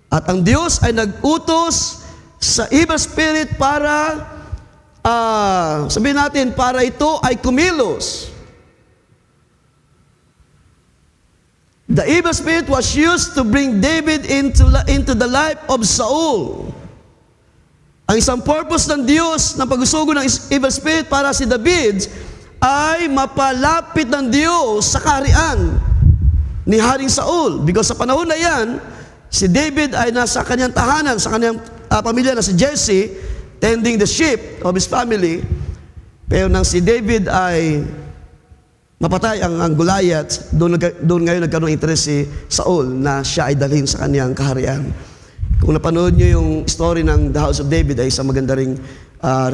A: at ang Diyos ay nag-utos sa evil spirit para, sabihin natin, para ito ay kumilos. The evil spirit was used to bring David into the life of Saul. Ang isang purpose ng Diyos ng pag-usugo ng evil spirit para si David ay mapalapit ng Diyos sa kaharian ni Haring Saul. Because sa panahon na yan, si David ay nasa kanyang tahanan, sa kanyang pamilya na si Jesse, tending the sheep of his family. Pero nang si David ay mapatay ang Goliath, doon ngayon nagkaroon ng interest si Saul na siya ay dalhin sa kanyang kaharian. Kung napanood nyo yung story ng The House of David, ay isang maganda ring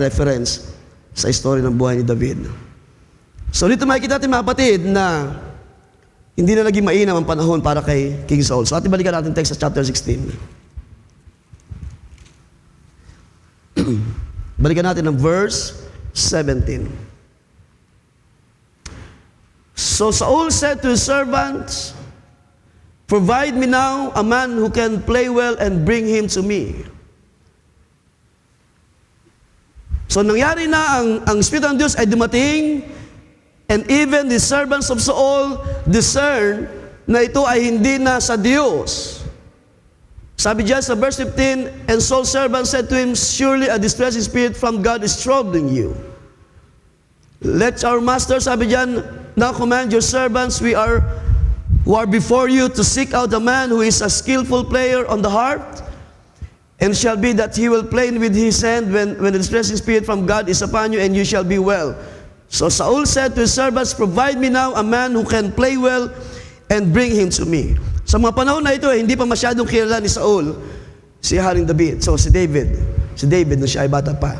A: reference sa story ng buhay ni David. So dito makikita natin mga kapatid na hindi na naging mainam ang panahon para kay King Saul. So ating balikan natin text sa chapter 16. Balikan natin ang verse 17. So Saul said to his servants, "Provide me now a man who can play well and bring him to me." So nangyari na ang Espiritu ng Diyos ay dumating, and even the servants of Saul discern na ito ay hindi na sa Diyos. Sabi diyan sa verse 15, "And Saul's servant said to him, Surely a distressing spirit from God is troubling you. Let our master," sabi diyan, "now command your servants who are before you to seek out a man who is a skillful player on the harp, and shall be that he will play with his hand when the distressing spirit from God is upon you, and you shall be well." So Saul said to his servants, "Provide me now a man who can play well and bring him to me." Sa mga panahon na ito, hindi pa masyadong kilala ni Saul si Haring David. So si David na siya ay bata pa.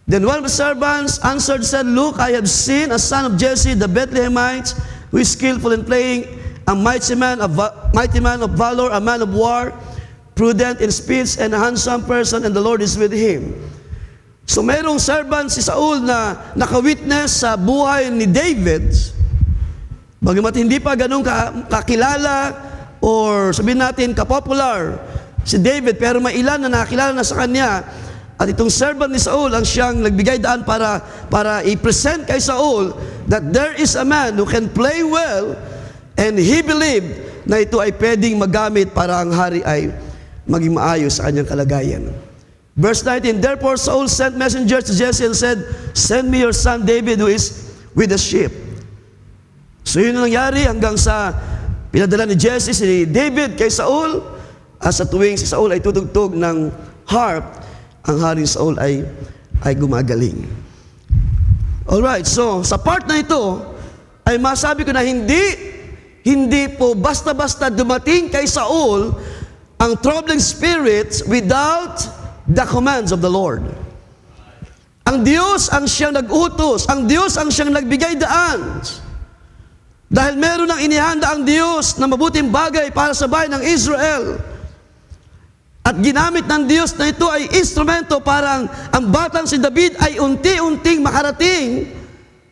A: Then one of the servants answered, said, "Look, I have seen a son of Jesse the Bethlehemite, who is skillful in playing, a mighty man of valor, a man of war, prudent in speech, and a handsome person, and the Lord is with him." So mayroong servant si Saul na nakawitness sa buhay ni David, bagamat hindi pa ganun kakilala or sabihin natin kapopular si David, pero may ilan na nakilala na sa kanya. At itong servant ni Saul ang siyang nagbigay daan para i-present kay Saul that there is a man who can play well, and he believed na ito ay pwedeng magamit para ang hari ay maging maayos sa kanyang kalagayan. Verse 19, "Therefore Saul sent messengers to Jesse and said, Send me your son David who is with the sheep." So yun ang nangyari hanggang sa pinadala ni Jesse si David kay Saul. At sa tuwing si Saul ay tutugtog ng harp, ang haring Saul ay gumagaling. Alright, so sa part na ito ay masabi ko na hindi po basta-basta dumating kay Saul ang troubling spirits without the commands of the Lord. Ang Diyos ang siyang nag-utos, ang Diyos ang siyang nagbigay daan. Dahil meron ng inihanda ang Diyos na mabuting bagay para sa bayan ng Israel. At ginamit ng Diyos na ito ay instrumento para ang batang si David ay unti-unting makarating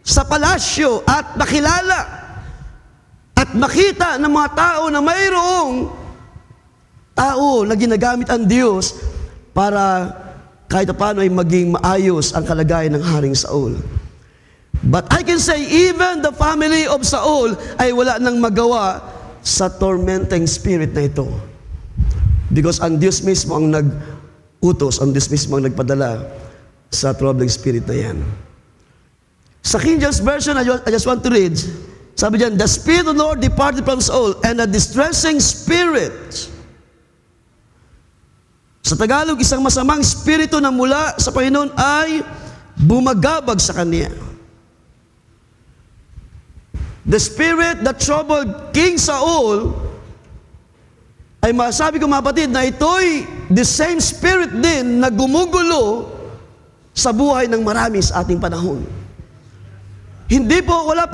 A: sa palasyo at makilala at makita ng mga tao na mayroong tao na ginagamit ang Diyos para kahit paano ay maging maayos ang kalagayan ng Haring Saul. But I can say even the family of Saul ay wala nang magawa sa tormenting spirit na ito. Because ang Diyos mismo ang nag-utos, ang Diyos mismo ang nagpadala sa troubling spirit na yan. Sa King James Version, I just want to read. Sabi diyan, "The Spirit of the Lord departed from Saul, and a distressing spirit." Sa Tagalog, isang masamang spirito na mula sa Panginoon ay bumagabag sa kanya. The spirit that troubled King Saul ay masabi ko mga kapatid na ito'y the same spirit din na gumugulo sa buhay ng marami sa ating panahon. Hindi po, wala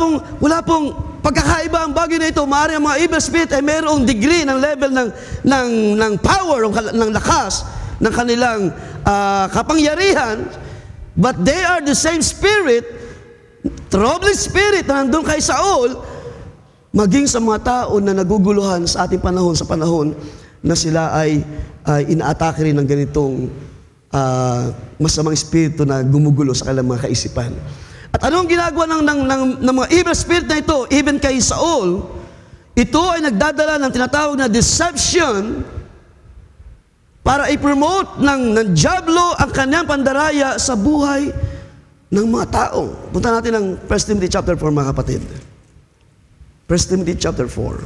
A: pong pagkakaiba ang bagay na ito. Maaaring ang mga evil spirit ay mayroong degree ng level ng power, ng lakas, ng kanilang kapangyarihan, but they are the same spirit, troubling spirit na nandun kay Saul, maging sa mga tao na naguguluhan sa ating panahon, sa panahon na sila ay inaatake rin ng ganitong masamang espiritu na gumugulo sa kanilang mga kaisipan. At anong ginagawa ng mga evil spirit na ito, even kay Saul, ito ay nagdadala ng tinatawag na deception para i-promote ng diablo ang kanyang pandaraya sa buhay ng mga tao. Punta natin ang 1 Timothy chapter 4, mga kapatid. 1 Timothy chapter 4.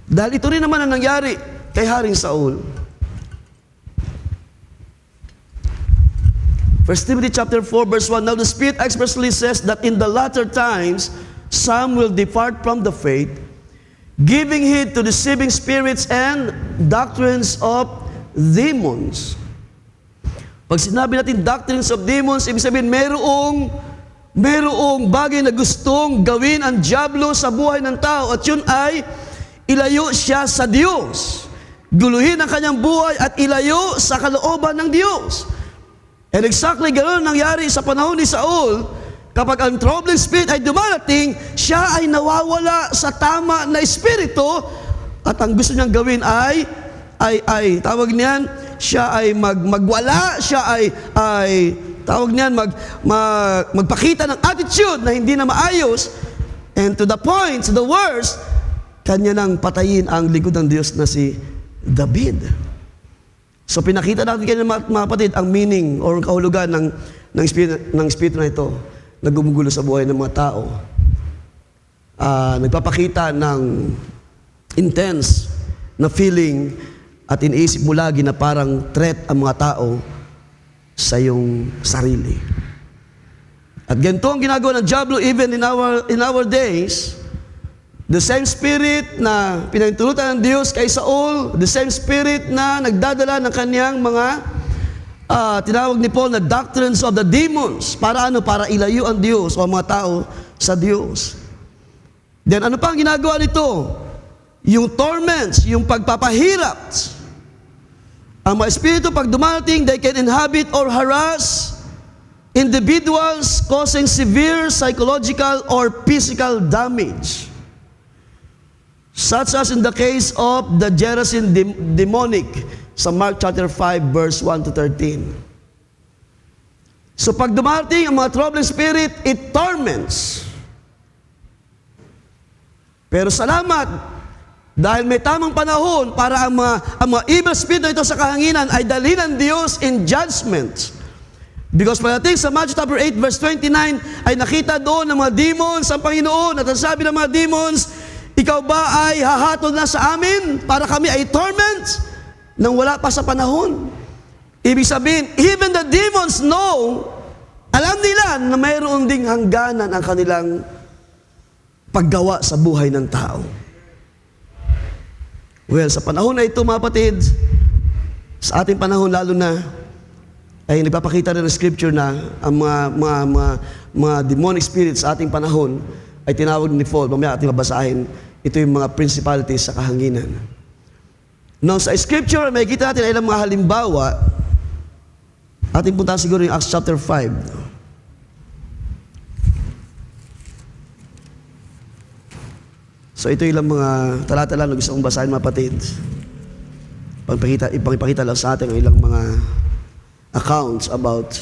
A: Dahil ito rin naman ang nangyari kay Haring Saul. 1 Timothy chapter 4 verse 1, "Now the Spirit expressly says that in the latter times some will depart from the faith, giving heed to deceiving spirits and doctrines of demons." Pag sinabi natin doctrines of demons, ibig sabihin merong bagay na gustong gawin ang diablo sa buhay ng tao, at yun ay ilayo siya sa Diyos. Guluhin ang kanyang buhay at ilayo sa kalooban ng Diyos. And exactly ganoon nangyari sa panahon ni Saul. Kapag ang troubling spirit ay dumarating, siya ay nawawala sa tama na espiritu, at ang gusto niyang gawin ay tawag niyan, siya ay magwala, siya ay tawag niyan, magpakita ng attitude na hindi na maayos, and to the point, to the worst, kanya nang patayin ang lingkod ng Diyos na si David. So pinakita natin kanya, mga kapatid, ang meaning or kahulugan ng espiritu na ito na gumugulo sa buhay ng mga tao. Nagpapakita ng intense na feeling at iniisip mo lagi na parang threat ang mga tao sa iyong sarili. At ganito ang ginagawa ng diablo even in our days. The same spirit na pinahintulutan ng Diyos kay Saul, the same spirit na nagdadala ng kanyang mga tinawag ni Paul na doctrines of the demons. Para ano? Para ilayo ang Diyos o ang mga tao sa Diyos. Then ano pa ang ginagawa nito? Yung torments, yung pagpapahirap. Ang mga espiritu pag dumating, they can inhabit or harass individuals, causing severe psychological or physical damage. Such as in the case of the Gerasene demonic sa Mark chapter 5 verse 1 to 13. So pag dumating ang mga troubling spirit, it torments. Pero salamat, dahil may tamang panahon para ang mga evil spirit na ito sa kahanginan ay dalhin ng Diyos in judgment. Because pagdating sa Matthew chapter 8 verse 29 ay nakita doon ng mga demons ang Panginoon, at ang sabi ng mga demons, ikaw ba ay hahatol na sa amin para kami ay torment nang wala pa sa panahon? Ibig sabihin, even the demons know, alam nila na mayroon ding hangganan ang kanilang paggawa sa buhay ng tao. Well, sa panahon na ito, mga kapatid, sa ating panahon lalo na, ay nagpapakita rin ng scripture na ang mga demonic spirits sa ating panahon ay tinawag ni Paul, mamaya ating babasahin, ito yung mga principalities sa kahanginan. Now, sa scripture, may kita natin ay ilang mga halimbawa. Ating punta siguro yung Acts chapter 5. So, ito yung ilang mga talata lang na gusto kong basahin, mga patid. Ipakita lang sa atin ang ilang mga accounts about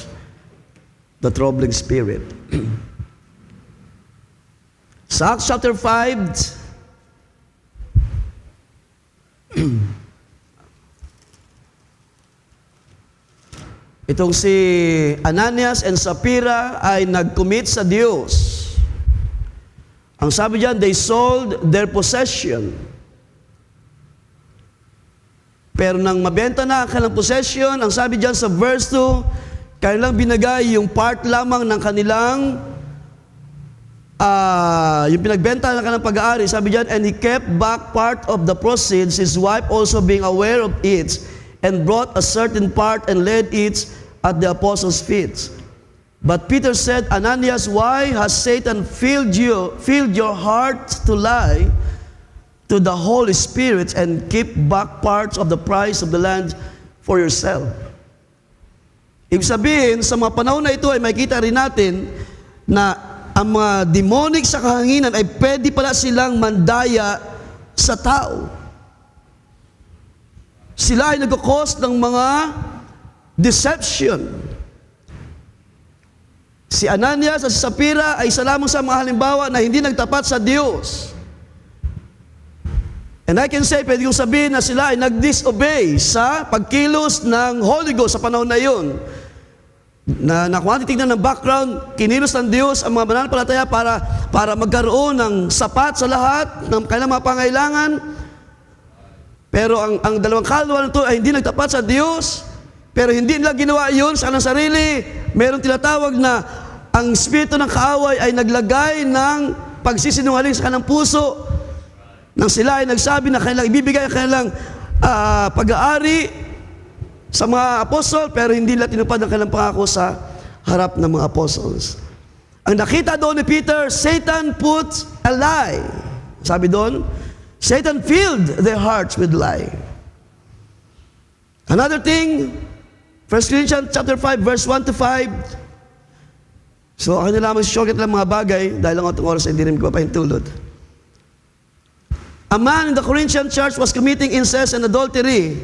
A: the troubling spirit. Sa Acts chapter 5, itong si Ananias and Sapphira ay nag-commit sa Diyos. Ang sabi diyan, they sold their possession. Pero nang mabenta na ang kanilang possession, ang sabi diyan sa verse 2, kanilang binagay yung part lamang ng kanilang yung pinagbenta ng kanilang pag-aari. Sabi diyan, and he kept back part of the proceeds, his wife also being aware of it, and brought a certain part and laid it at the apostles' feet. But Peter said, Ananias, why has Satan filled your heart to lie to the Holy Spirit and keep back parts of the price of the land for yourself? Ibig sabihin, sa mga panahon na ito ay makita rin natin na ang mga demonic sa kahanginan ay pwede pala silang mandaya sa tao. Sila ay nagkakos ng mga deception. Si Ananias at si Sapphira ay isa lamang sa mga halimbawa na hindi nagtapat sa Diyos. And I can say, pwede kong sabihin na sila ay nag-disobey sa pagkilos ng Holy Ghost sa panahon na yun. Na kung ating tignan ng background, kinilos ng Diyos ang mga mananampalataya para magkaroon ng sapat sa lahat ng kanilang mga pangailangan. Pero ang dalawang kaluluwa nito ay hindi nagtapat sa Diyos. Pero hindi nila ginawa yun sa kanilang sarili. Meron tinatawag na ang espiritu ng kaaway ay naglagay ng pagsisinungaling sa kanilang puso. Nang sila ay nagsabi na kanilang ibibigay ang kanilang pag-aari sa mga apostol, pero hindi nila tinupad ang kanilang pangako sa harap ng mga apostles. Ang nakita doon ni Peter, Satan put a lie. Sabi doon, Satan filled their hearts with lie. Another thing, 1 Corinthians chapter 5, verse 1 to 5. So, ako na lamang shortcut lang mga bagay, dahil lang itong oras ay hindi rin ko pa hintulot. A man in the Corinthian church was committing incest and adultery,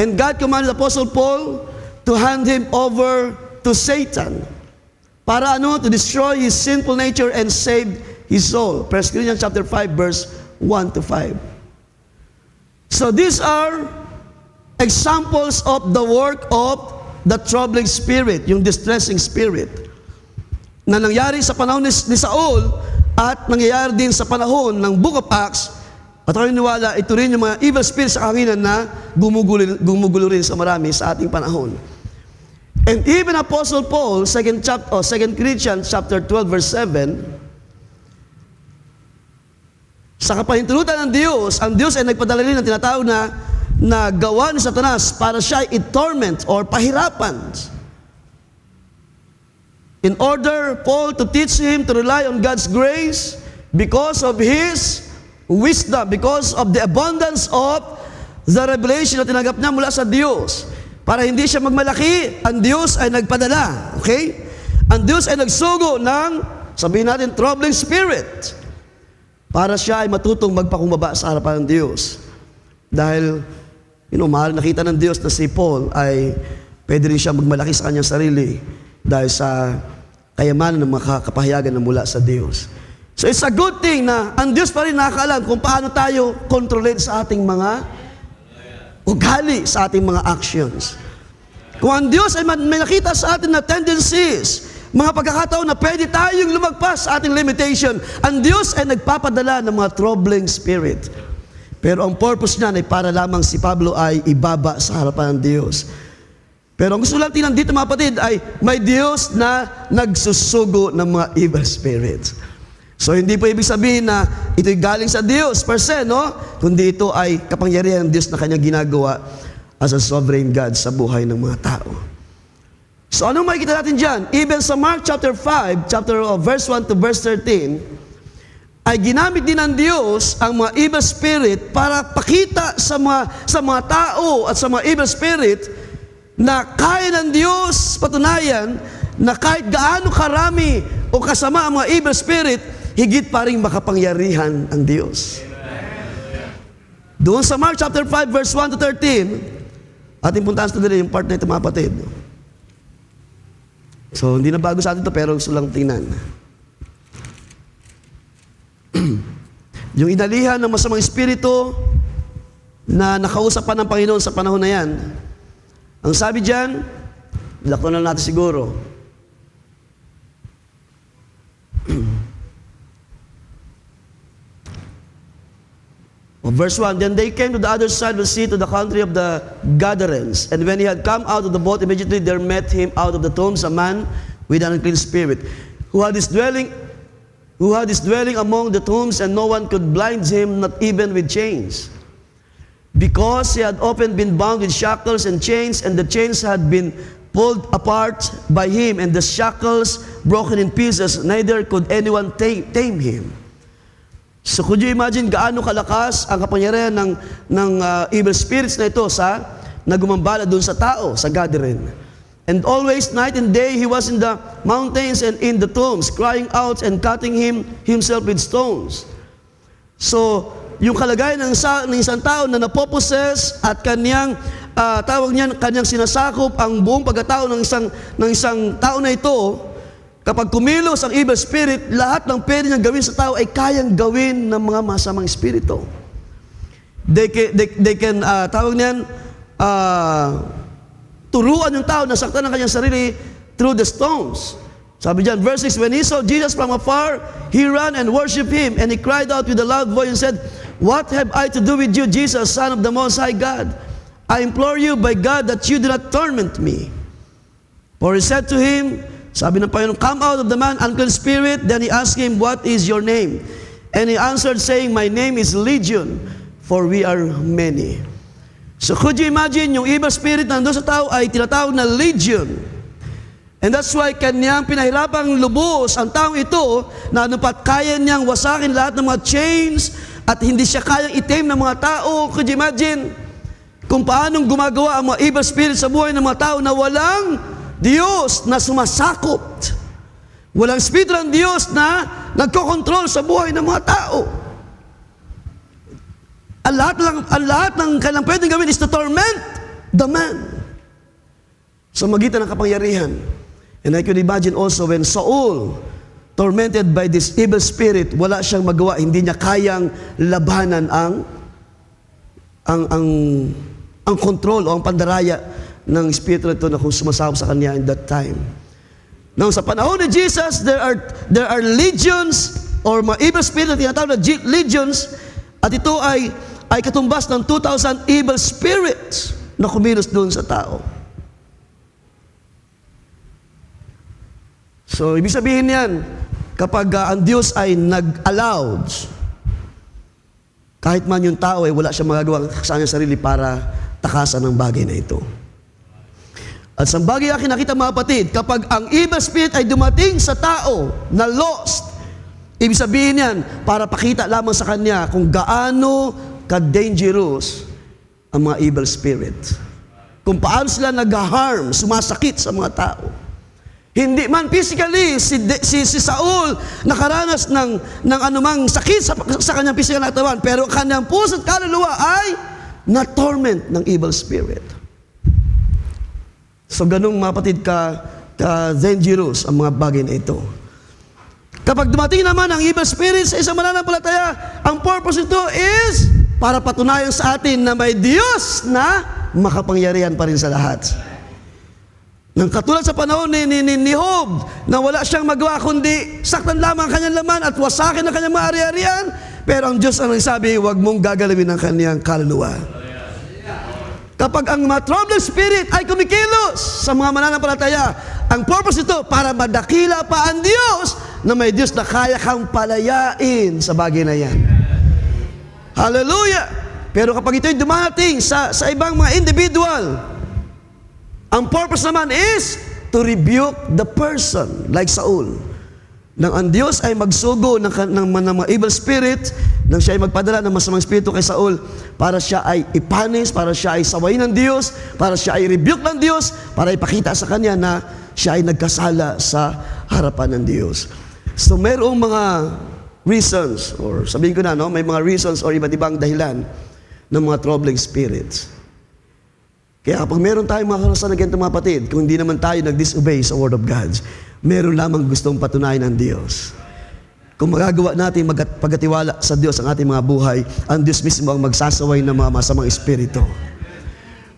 A: and God commanded Apostle Paul to hand him over to Satan. Para ano? To destroy his sinful nature and save his soul. 1 Corinthians chapter 5, verse 1 to 5. So these are examples of the work of the troubling spirit, yung distressing spirit, na nangyari sa panahon ni Saul at nangyayari din sa panahon ng Book of Acts. At ako niniwala, ito rin yung mga evil spirits sa kanginan na gumugulo rin sa marami sa ating panahon. And even Apostle Paul, 2 Corinthians chapter 12, verse 7, sa kapahintulutan ng Diyos, ang Diyos ay nagpadala rin ng tinatawag na gawa ni Satanas para siya i-torment or pahirapan. In order, Paul to teach him to rely on God's grace because of his wisdom, because of the abundance of the revelation na tinanggap niya mula sa Diyos. Para hindi siya magmalaki, ang Diyos ay nagpadala. Okay? Ang Diyos ay nagsugo ng, sabihin natin, troubling spirit. Para siya ay matutong magpakumbaba sa harapan ng Diyos. Dahil, mahal nakita ng Diyos na si Paul ay pwede rin siya magmalaki sa kanyang sarili dahil sa kayamanan ng mga kapahayagan na mula sa Diyos. So it's a good thing na ang Diyos pa rin nakakaalam kung paano tayo kontrolin sa ating mga ugali, sa ating mga actions. Kung ang Diyos ay may nakita sa atin na tendencies, mga pagkakataon na pwede tayong lumagpas sa ating limitation, ang Diyos ay nagpapadala ng mga troubling spirit. Pero ang purpose niya ay para lamang si Pablo ay ibaba sa harapan ng Diyos. Pero ang gusto lang tingnan dito mga kapatid ay may Diyos na nagsusugo ng mga evil spirits. So hindi po ibig sabihin na ito'y galing sa Diyos per se, no? Kundi ito ay kapangyarihan ng Diyos na kanyang ginagawa as a sovereign God sa buhay ng mga tao. So anong makikita natin dyan? Even sa Mark chapter 5, verse 1 to verse 13, ay ginamit din ng Diyos ang mga evil spirit para pakita sa mga tao at sa mga evil spirit na kaya ng Diyos patunayan na kahit gaano karami o kasama ang mga evil spirit, higit pa rin makapangyarihan ang Diyos. Doon sa Mark chapter 5 verse 1 to 13, ating puntahan sa dali yung part na ito mga kapatid. So hindi na bago sa atin ito pero gusto lang tingnan. Yung inalihan ng masamang espiritu na nakausap pa ng Panginoon sa panahon na yan, ang sabi dyan, lakto na natin siguro. Verse 1, then they came to the other side of the sea, to the country of the Gadarenes. And when he had come out of the boat, immediately there met him out of the tombs a man with an unclean spirit, who had his dwelling among the tombs, and no one could blind him, not even with chains. Because he had often been bound with shackles and chains, and the chains had been pulled apart by him, and the shackles broken in pieces, neither could anyone tame him. So could you imagine gaano kalakas ang kapangyarihan ng evil spirits na ito na gumambala doon sa tao, sa Gadarene. And always, night and day, he was in the mountains and in the tombs, crying out and cutting himself with stones. So, yung kalagayan ng isang tao na napoposes at kanyang kanyang sinasakop ang buong pagkatao ng isang tao na ito, kapag kumilos ang evil spirit, lahat ng pwede niyang gawin sa tao ay kayang gawin ng mga masamang espiritu. They can turuan yung tao na saktan ng kanyang sarili through the stones. Sabi dyan, verse 6, when he saw Jesus from afar, he ran and worshipped him, and he cried out with a loud voice and said, "What have I to do with you, Jesus, Son of the Most High God? I implore you by God that you do not torment me." For he said to him, sabi ng Panginoon, "Come out of the man, unclean spirit." Then he asked him, "What is your name?" And he answered, saying, "My name is Legion, for we are many." So could you imagine, yung evil spirit na nandun sa tao ay tinatawag na legion. And that's why kanyang pinahirapang lubos ang taong ito na anupat kaya niyang wasakin lahat ng mga chains at hindi siya kayang itim ng mga tao. Could you imagine kung paanong gumagawa ang mga evil spirit sa buhay ng mga tao na walang Diyos na sumasakop? Walang Espiritu ng Diyos na nagkokontrol sa buhay ng mga tao. Ang lahat ng kailang pwedeng gawin is to torment the man. So magitan ng kapangyarihan. And I could imagine also when Saul, tormented by this evil spirit, wala siyang magawa, hindi niya kayang labanan ang control o ang pandaraya ng espiritu nito na kung sumasakop sa kanya in that time. Now, sa panahon ni Jesus, there are legions or mga evil spirit na tinatawag na legions, at ito ay katumbas ng 2,000 evil spirits na kumilos doon sa tao. So, ibig sabihin yan, kapag ang Diyos ay nag-allowed, kahit man yung tao ay wala siyang magagawa sa kanyang sarili para takasan ang bagay na ito. At sa bagay akin nakita mga kapatid, kapag ang evil spirit ay dumating sa tao na lost, ibig sabihin yan, para pakita lamang sa kanya kung gaano ka-dangerous ang mga evil spirit. Kung paano sila nag-harm, sumasakit sa mga tao. Hindi man physically, si Saul nakaranas ng anumang sakit sa kanyang physical na katawan, pero kanyang puso at kaluluwa ay na-torment ng evil spirit. So ganung mga kapatid ka-dangerous ang mga bagay na ito. Kapag dumating naman ang evil spirit sa isang mananampalataya, ang purpose nito is para patunayan sa atin na may Diyos na makapangyarihan pa rin sa lahat. Nang katulad sa panahon ni Job, na wala siyang magawa kundi saktan lamang ang kanyang laman at wasakin ang kanyang mga ari-arian, pero ang Diyos ang nagsabi, huwag mong gagalawin ang kanyang kaluluwa. Kapag ang mga troubled spirit ay kumikilos sa mga mananampalataya, ang purpose ito para madakila pa ang Diyos na may Diyos na kaya kang palayain sa bagay na yan. Hallelujah! Pero kapag ito'y dumating sa ibang mga individual, ang purpose naman is to rebuke the person, like Saul. Nang ang Diyos ay magsugo ng mga evil spirit, nang siya ay magpadala ng masamang espiritu kay Saul, para siya ay ipanis, para siya ay sawayin ng Diyos, para siya ay rebuke ng Diyos, para ipakita sa kanya na siya ay nagkasala sa harapan ng Diyos. So mayroong mga reasons, or sabihin ko na, no, may mga reasons or iba't ibang dahilan ng mga troubling spirits. Kaya kapag meron tayong mga karanasan na ganito mga kapatid, kung hindi naman tayo nag-disobey sa Word of God, meron lamang gustong patunayan ng Diyos. Kung magagawa natin pagkatiwala sa Diyos ang ating mga buhay, ang Diyos mismo ang magsasaway ng mga masamang espiritu.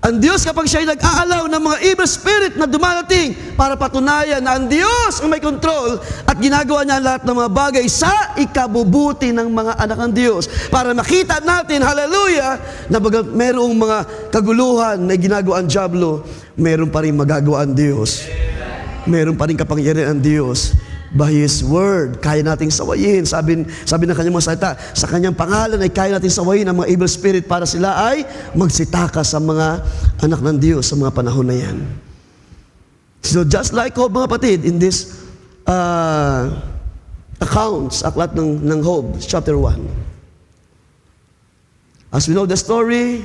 A: Ang Diyos kapag siya ay nag-aalaw ng mga evil spirit na dumarating para patunayan na ang Diyos ang may control at ginagawa niya lahat ng mga bagay sa ikabubuti ng mga anak ng Diyos. Para makita natin, hallelujah, na mayroong mga kaguluhan na ginagawa ang diablo, mayroon pa rin magagawa ang Diyos. Mayroon pa rin kapangyarihan ang Diyos. By His Word, kaya nating sawayin. Sabi ng kanyang mga salita, sa kanyang pangalan ay kaya nating sawayin ang mga evil spirit para sila ay magsitaka sa mga anak ng Diyos sa mga panahon na yan. So just like Job, mga kapatid, in this accounts, aklat ng Job, chapter 1. As we know the story,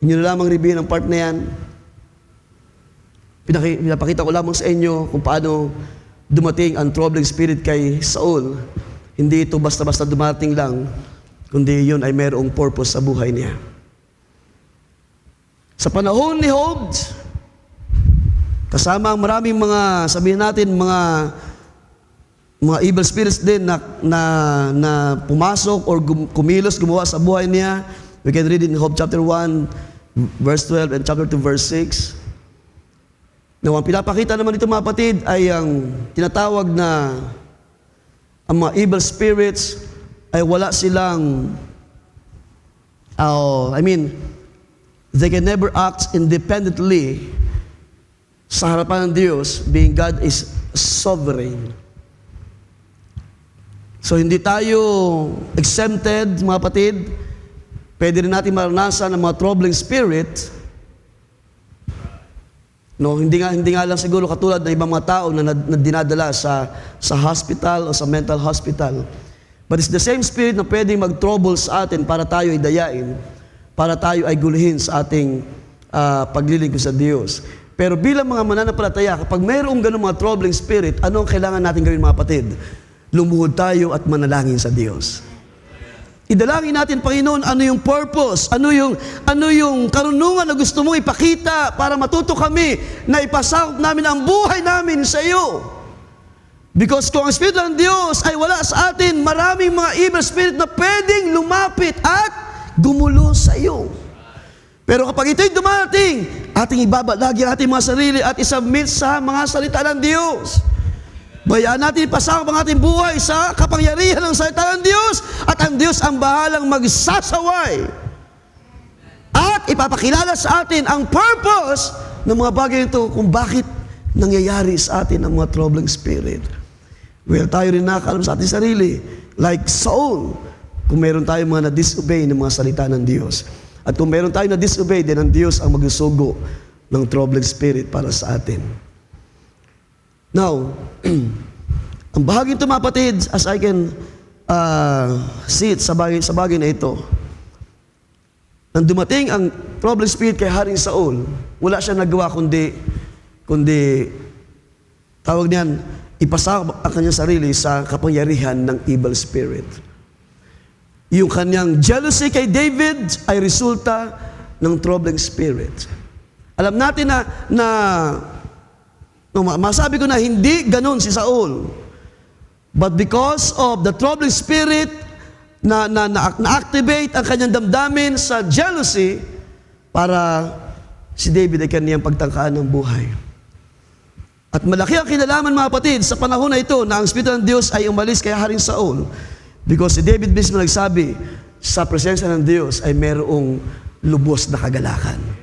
A: inyo na lamang review ng part na yan. Pinapakita ko lamang sa inyo kung paano dumating ang troubling spirit kay Saul. Hindi ito basta-basta dumating lang, kundi yun ay mayroong purpose sa buhay niya. Sa panahon ni Job, kasama ang maraming mga, sabihin natin, mga evil spirits din na pumasok or kumilos, gumawa sa buhay niya. We can read in Job chapter 1, verse 12 and chapter 2, verse 6. Now, ang pinapakita naman dito mga kapatid ay ang tinatawag na ang mga evil spirits ay wala silang, they can never act independently sa harapan ng Diyos, being God is sovereign. So, hindi tayo exempted, mga kapatid, Pwede rin natin maranasan ng mga troubling spirit. No, hindi nga lang siguro katulad ng ibang mga tao na dinadala sa hospital o sa mental hospital. But it's the same spirit na pwedeng mag-trouble sa atin para tayo ay dayain, para tayo ay guluhin sa ating paglilingkod sa Diyos. Pero bilang mga mananampalataya, kapag mayroong ganung mga troubling spirit, ano ang kailangan natin gawin, mga kapatid? Lumuhod tayo at manalangin sa Diyos. Idalangin natin, Panginoon, ano yung purpose, ano yung karunungan na gusto mong ipakita para matuto kami na ipasakop namin ang buhay namin sa iyo. Because kung ang Espiritu ng Diyos ay wala sa atin, maraming mga evil spirit na pwedeng lumapit at gumulo sa iyo. Pero kapag ito'y dumating, ating ibabalagi ang ating mga sarili at isubmit sa mga salita ng Diyos. Bayaan natin ipasakop ang ating buhay sa kapangyarihan ng salita ng Diyos at ang Diyos ang bahalang magsasaway at ipapakilala sa atin ang purpose ng mga bagay nito kung bakit nangyayari sa atin ang mga troubling spirit. Well, tayo rin nakakaalam sa ating sarili, like Saul, kung meron tayong mga na-disobey ng mga salita ng Diyos. At kung meron tayong na-disobey, din ang Diyos ang magsusugo ng troubling spirit para sa atin. Now, ang bahaging ito, mga kapatid, as I can see it sa bagay na ito, nang dumating ang troubling spirit kay Haring Saul, wala siya nagawa kundi tawag niyan, ipasakop ang kanyang sarili sa kapangyarihan ng evil spirit. Yung kanyang jealousy kay David ay resulta ng troubling spirit. Alam natin masabi ko na hindi ganun si Saul. But because of the troubling spirit na-activate ang kanyang damdamin sa jealousy para si David ay kaniyang pagtangkaan ng buhay. At malaki ang kinalaman, mga kapatid, sa panahon na ito na ang Espiritu ng Diyos ay umalis kay Haring Saul because si David mismo nagsabi, sa presensya ng Diyos ay mayroong lubos na kagalakan.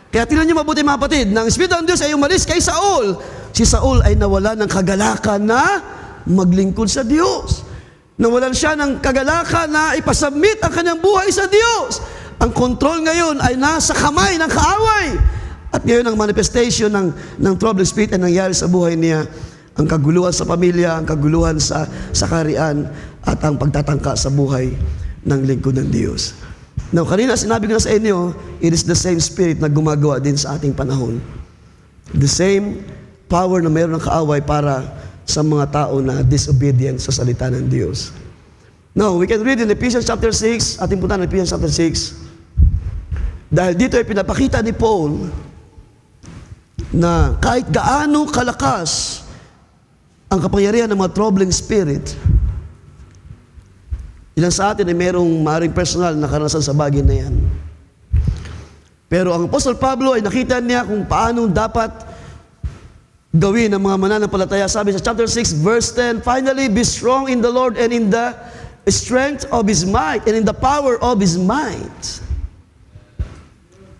A: Kaya tingnan niyo mabuti, mga kapatid, nang Espiritu ng Diyos ay umalis kay Saul, si Saul ay nawala ng kagalakan na maglingkod sa Diyos. Nawalan siya ng kagalakan na ipasubmit ang kanyang buhay sa Diyos. Ang kontrol ngayon ay nasa kamay ng kaaway. At ngayon ang manifestation ng troubling spirit ay nangyari sa buhay niya. Ang kaguluhan sa pamilya, ang kaguluhan sa kaharian, at ang pagtatangka sa buhay ng lingkod ng Diyos. Now, kanina sinabi ko na sa inyo, it is the same spirit na gumagawa din sa ating panahon. The same power na mayroon ng kaaway para sa mga tao na disobedient sa salita ng Diyos. Now, we can read in Ephesians chapter 6, ating punta ng Ephesians chapter 6. Dahil dito ay pinapakita ni Paul na kahit gaano kalakas ang kapangyarihan ng mga troubling spirit, ilan sa atin ay mayroong maaaring personal na karanasan sa bagay na yan. Pero ang Apostle Pablo ay nakita niya kung paano dapat gawin ng mga mananampalataya. Sabi sa chapter 6, verse 10, finally, be strong in the Lord and in the strength of His might and in the power of His might.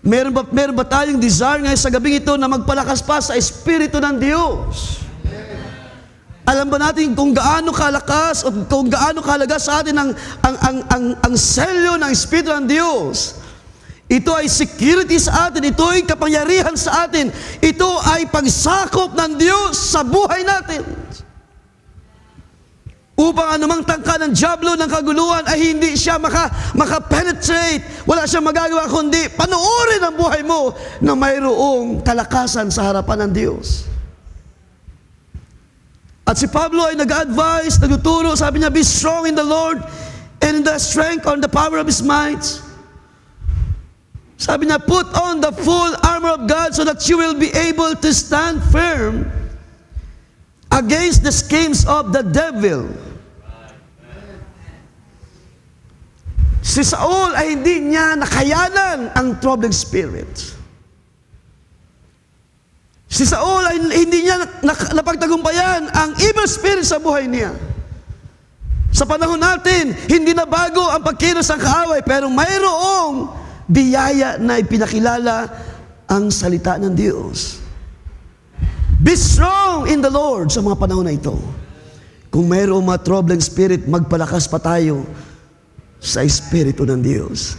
A: Meron ba tayong desire ngayon sa gabing ito na magpalakas pa sa Espiritu ng Diyos? Alam ba natin kung gaano kalakas o kung gaano kahalaga sa atin ang selyo ng Espiritu ng Diyos? Ito ay security sa atin, ito ay kapangyarihan sa atin, ito ay pagsakop ng Diyos sa buhay natin. Upang anumang tangka ng dyablo ng kaguluhan ay hindi siya makapenetrate, wala siyang magagawa kundi panuorin ang buhay mo na mayroong kalakasan sa harapan ng Diyos. At si Pablo ay nag-advise, nagtuturo, sabi niya, be strong in the Lord and in the strength or the power of His might. Sabi niya, put on the full armor of God so that you will be able to stand firm against the schemes of the devil. Si Saul ay hindi niya nakayanan ang troubling spirit. Si Saul ay hindi niya napagtagumpayan ang evil spirit sa buhay niya. Sa panahon natin, hindi na bago ang pagkilos ng kaaway, pero mayroong biyaya na ipinakilala ang salita ng Diyos. Be strong in the Lord sa mga panahon na ito. Kung mayroong mga troubling spirit, magpalakas pa tayo sa Espiritu ng Diyos.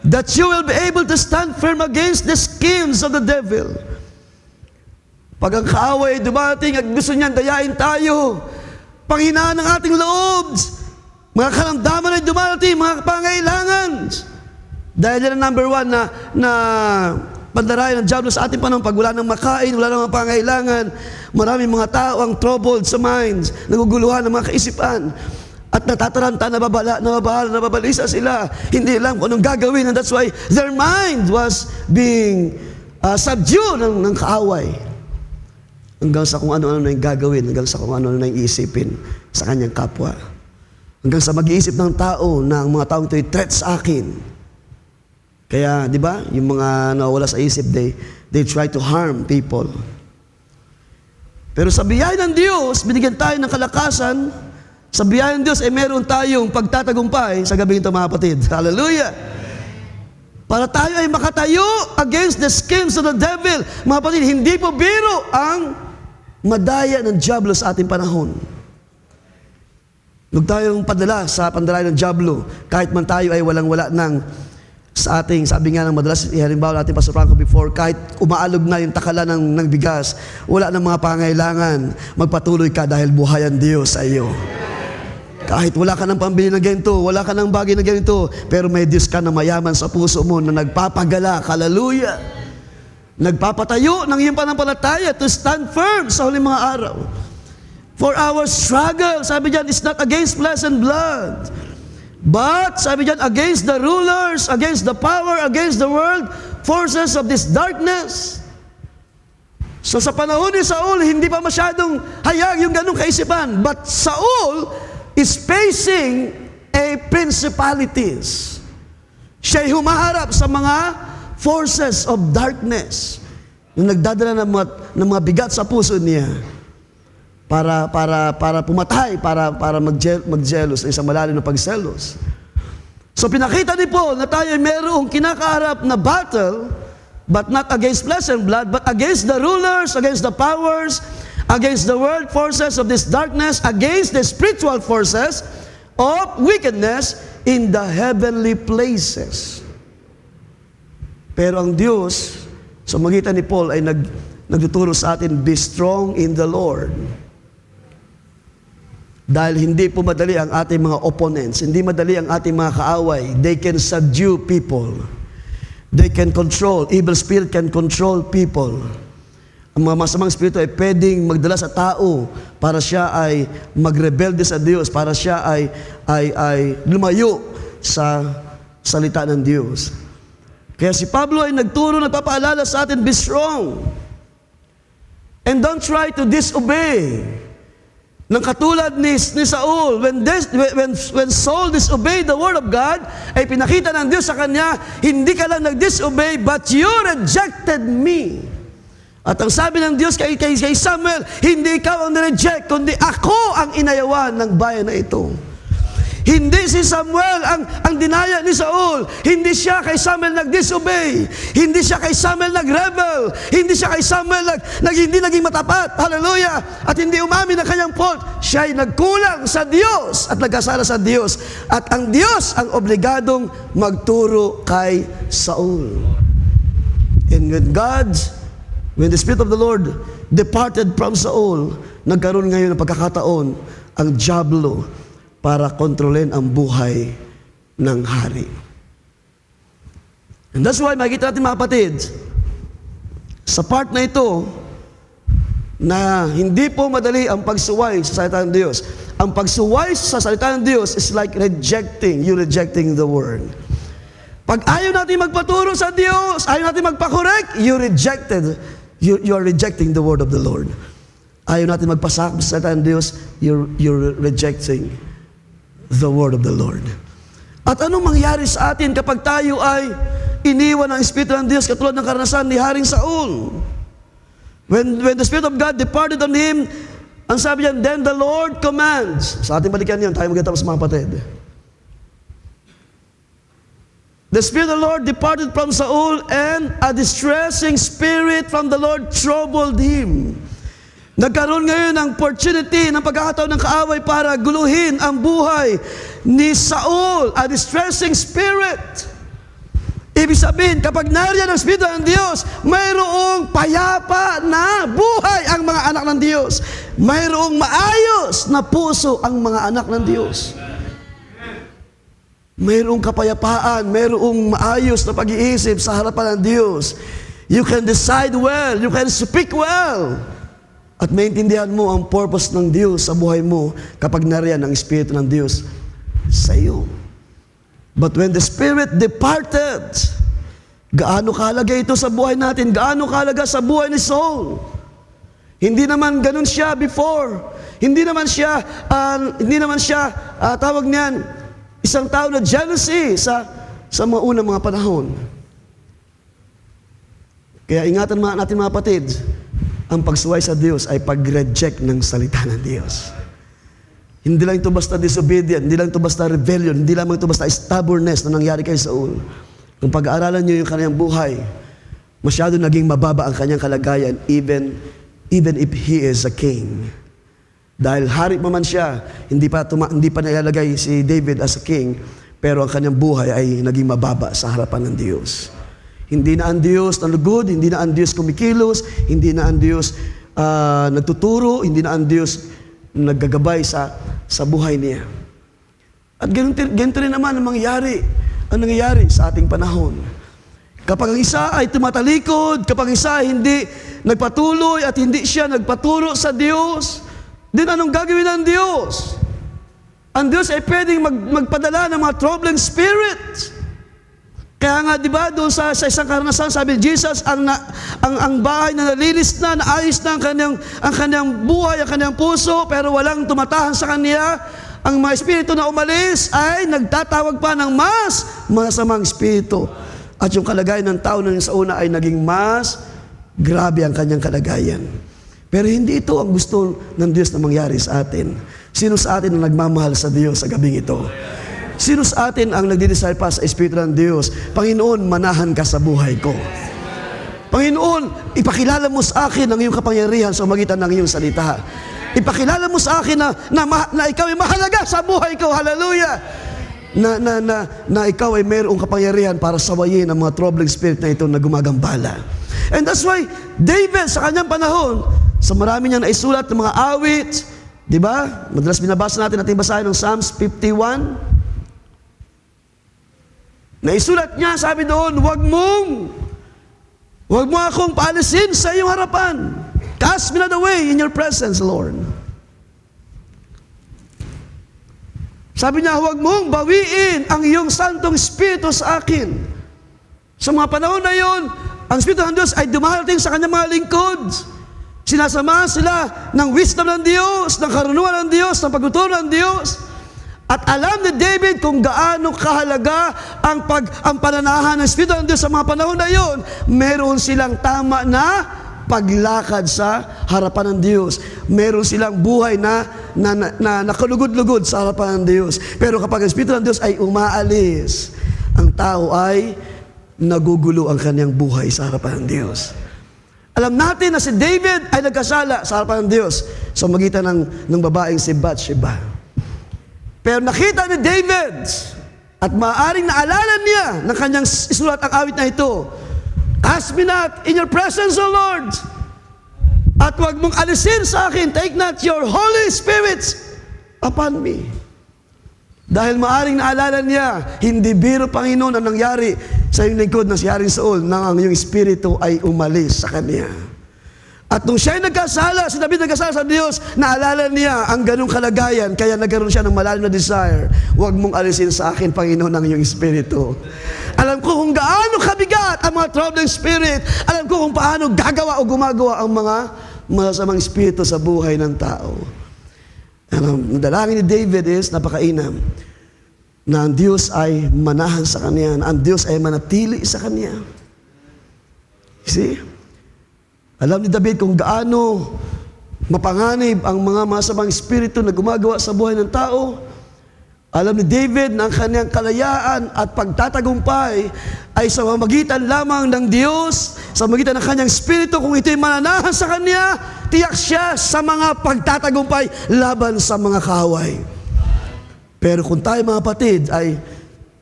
A: that you will be able to stand firm against the schemes of the devil. Pag ang kaaway dumating at gusto niyan dayain tayo, panghinaan ng ating loob, mga karamdaman ay dumarating, mga pangailangan. Dahil yan ang number one na pandarayan ng diablo sa ating panahon. Pag wala nang makain, wala nang mga pangailangan, maraming mga tao ang troubled sa minds, naguguluhan ng mga kaisipan, at natataranta, nababalisa sila. Hindi alam kung anong gagawin, and that's why their mind was being subdued ng kaaway. Hanggang sa kung ano-ano na yung gagawin, hanggang sa kung ano-ano na yung iisipin sa kanyang kapwa. Hanggang sa mag-iisip ng tao na ang mga taong ito ay threat sa akin. Kaya, di ba, yung mga nawala sa isip, they try to harm people. Pero sa biyaya ng Diyos, binigyan tayo ng kalakasan. Sa biyaya ng Diyos, meron tayong pagtatagumpay sa gabing ito, mga kapatid. Hallelujah! Para tayo ay makatayo against the schemes of the devil. Mga kapatid, hindi po biro ang madaya ng diablo sa ating panahon. Huwag tayong padala sa pandalay ng diablo, kahit man tayo ay walang-wala ng sa ating, sabi nga ng madalas, halimbawa natin Pastor Franco before, kahit umaalog na yung takala ng bigas, wala ng mga pangailangan, magpatuloy ka dahil buhay ang Diyos sa iyo. Kahit wala ka ng pambili ng ganito, wala ka ng bagay na ganito, pero may Diyos ka na mayaman sa puso mo na nagpapagala, hallelujah. Nagpapatayo ng iyong panampalataya to stand firm sa huling mga araw. For our struggle, sabi diyan, is not against flesh and blood, but, sabi diyan, against the rulers, against the power, against the world, forces of this darkness. So sa panahon ni Saul, hindi pa masyadong hayag yung ganung kaisipan. But Saul is facing a principalities. Siya'y humaharap sa mga forces of darkness. Yung nagdadala ng mga bigat sa puso niya. Para pumatay, para magjelos ng isang malalim na pagselos. So pinakita ni Paul na tayo mayroong kinakaharap na battle, but not against flesh and blood, but against the rulers, against the powers, against the world forces of this darkness, against the spiritual forces of wickedness in the heavenly places. Pero ang Diyos, sa magitan ni Paul, ay nagtuturo sa atin, be strong in the Lord. Dahil hindi po madali ang ating mga opponents, hindi madali ang ating mga kaaway. They can subdue people. They can control. Evil spirit can control people. Ang mga masamang spirito ay pwedeng magdala sa tao para siya ay magrebelde sa Diyos, para siya ay lumayo sa salita ng Diyos. Kaya si Pablo ay nagpapaalala sa atin, be strong. And don't try to disobey. Nang katulad ni Saul, when Saul disobeyed the word of God, ay pinakita ng Diyos sa kanya, hindi ka lang nag-disobey, but you rejected me. At ang sabi ng Diyos kay Samuel, hindi ikaw ang nireject, kundi ako ang inayawan ng bayan na ito. Hindi si Samuel ang dinaya ni Saul. Hindi siya kay Samuel nag-disobey. Hindi siya kay Samuel nag-rebel. Hindi siya kay Samuel hindi naging matapat. Hallelujah! At hindi umamin ng kanyang fault. Siya ay nagkulang sa Diyos at nagkasala sa Diyos. At ang Diyos ang obligadong magturo kay Saul. And when the Spirit of the Lord departed from Saul, nagkaroon ngayon ng pagkakataon ang diablo para kontrolin ang buhay ng hari. And that's why makikita natin mga kapatid, sa part na ito, na hindi po madali ang pagsuway sa salita ng Diyos. Ang pagsuway sa salita ng Diyos is like rejecting the word. Pag ayaw natin magpaturo sa Diyos, ayaw natin magpakorek, you are rejecting the word of the Lord. Ayaw natin magpasakop sa salita ng Diyos, you're rejecting the word of the Lord. At anong mangyari sa atin kapag tayo ay iniwan ng Espiritu ng Diyos katulad ng karanasan ni Haring Saul? When the Spirit of God departed on him, ang sabi niyan, then the Lord commands. Sa ating balikan yun, tayo magkatapos mga kapatid. The Spirit of the Lord departed from Saul, and a distressing spirit from the Lord troubled him. Nagkaroon ngayon ng opportunity, ng pagkakataon ng kaaway para guluhin ang buhay ni Saul, a distressing spirit. Ibig sabihin, kapag nariyan ang Espiritu ng Diyos, mayroong payapa na buhay ang mga anak ng Diyos. Mayroong maayos na puso ang mga anak ng Diyos. Mayroong kapayapaan, mayroong maayos na pag-iisip sa harapan ng Diyos. You can decide well, you can speak well. At maintindihan mo ang purpose ng Diyos sa buhay mo kapag nariyan ang Espiritu ng Diyos sa iyo. But when the Spirit departed, gaano kahalaga ito sa buhay natin? Gaano kahalaga sa buhay ni Saul? Hindi naman ganun siya before. Hindi naman siya tawag niyan, isang tao na jealousy sa mga unang mga panahon. Kaya ingatan natin mga kapatid, ang pagsuway sa Diyos ay pag-reject ng salita ng Diyos. Hindi lang ito basta disobedient, hindi lang ito basta rebellion, hindi lang ito basta stubbornness na nangyari kay Saul. Kung pag-aaralan niyo yung kanyang buhay, masyado naging mababa ang kanyang kalagayan even if he is a king. Dahil hari pa man siya, hindi pa nilalagay si David as a king, pero ang kanyang buhay ay naging mababa sa harapan ng Diyos. Hindi na ang Diyos nalugod, hindi na ang Diyos kumikilos, hindi na ang Diyos nagtuturo, hindi na ang Diyos naggagabay sa buhay niya. At ganito rin naman ang nangyayari sa ating panahon. Kapag ang isa ay tumatalikod, kapag ang isa ay hindi nagpatuloy at hindi siya nagpaturo sa Diyos, din anong gagawin ng Diyos? Ang Diyos ay pwedeng magpadala ng mga troubling spirits. Kaya nga, di ba, doon sa isang karanasan, sabi Jesus, ang bahay na nalinis na, naayos na ang kanyang buhay, ang kanyang puso, pero walang tumatahan sa kanya, ang mga espiritu na umalis ay nagtatawag pa ng mas masamang espiritu. At yung kalagayan ng tao na sa una ay naging mas grabe ang kanyang kalagayan. Pero hindi ito ang gusto ng Diyos na mangyari sa atin. Sino sa atin ang nagmamahal sa Diyos sa gabing ito? Sino sa atin ang nagdidesire pa sa Espiritu ng Diyos? Panginoon, manahan ka sa buhay ko. Panginoon, ipakilala mo sa akin ang iyong kapangyarihan sa magitan ng iyong salita. Ipakilala mo sa akin na ikaw ay mahalaga sa buhay ko. Hallelujah! Na ikaw ay mayroong kapangyarihan para sawayin ang mga troubling spirit na ito na gumagambala. And that's why David sa kanyang panahon, sa marami niyang naisulat ng mga awit, di ba? Madalas binabasa natin basahin ng Psalms 51. Naisulat niya, sabi doon, huwag mo akong paalisin sa iyong harapan. Cast me not away in your presence, Lord. Sabi niya, huwag mong bawiin ang iyong Santong Espiritu sa akin. Sa mga panahon na yon, ang Espiritu ng Diyos ay dumarating sa kanyang mga lingkod. Sinasamahan sila ng wisdom ng Diyos, ng karunungan ng Diyos, ng pagtuturo ng Diyos. At alam ni David kung gaano kahalaga ang pananahan ng Espiritu ng Diyos sa mga panahon na yon. Meron silang tama na paglakad sa harapan ng Diyos. Meron silang buhay na nakalugod-lugod sa harapan ng Diyos. Pero kapag ang Espiritu ng Diyos ay umaalis, ang tao ay nagugulo ang kanyang buhay sa harapan ng Diyos. Alam natin na si David ay nagkasala sa harapan ng Diyos sa magitan ng babaeng si Bathsheba. Pero nakita ni David at maaaring naalala niya ng kanyang isulat ang awit na ito, cast me not in your presence, O Lord, at huwag mong alisin sa akin, take not your Holy Spirit upon me. Dahil maaaring naalala niya, hindi biro, Panginoon, ang nangyari sa iyong lingkod na si Haring Saul nang ang iyong Espiritu ay umalis sa kanya. At nung siya ay nagkasala, si David nagkasala sa Diyos, naalala niya ang ganong kalagayan, kaya nagkaroon siya ng malalim na desire, huwag mong alisin sa akin, Panginoon, ang iyong Espiritu. Alam ko kung gaano kabigat ang mga troubling spirit, alam ko kung paano gagawa o gumagawa ang mga masamang espiritu sa buhay ng tao. Ang dalangin ni David is, napakainam, na ang Diyos ay manahan sa kanya, na ang Diyos ay manatili sa kanya. See? Alam ni David kung gaano mapanganib ang mga masamang espiritu na gumagawa sa buhay ng tao. Alam ni David na ang kanyang kalayaan at pagtatagumpay ay sa magitan lamang ng Diyos, sa magitan ng kanyang espiritu. Kung ito'y mananahan sa kanya, tiyak siya sa mga pagtatagumpay laban sa mga kaaway. Pero kung tayo mga kapatid ay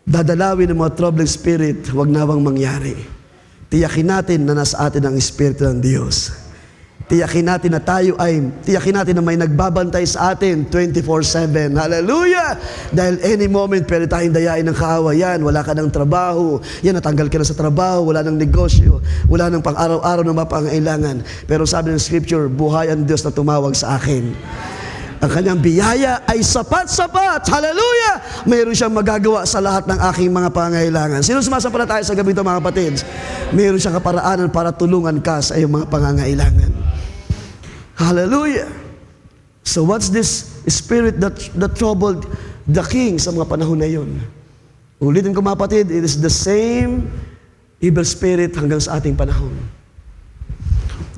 A: dadalawin ng mga troubling spirit, huwag nawang mangyari. Tiyakin natin na nasa atin ang Espiritu ng Diyos. Tiyakin natin na may nagbabantay sa atin 24/7. Hallelujah! Dahil any moment, pwede tayong dayain ng kaawayan. Wala ka ng trabaho. Yan, natanggal ka na sa trabaho. Wala ng negosyo. Wala ng pang-araw-araw na mapangailangan. Pero sabi ng Scripture, buhay ang Diyos na tumawag sa akin. Ang kanyang biyaya ay sapat-sapat. Hallelujah! Mayroon siyang magagawa sa lahat ng aking mga pangangailangan. Sino sumasampalataya sa gabi ito, mga kapatid? Mayroon siyang kaparaanan para tulungan ka sa iyong mga pangangailangan. Hallelujah! So what's this spirit that troubled the king sa mga panahon na yun? Ulitin ko, mga kapatid, it is the same evil spirit hanggang sa ating panahon.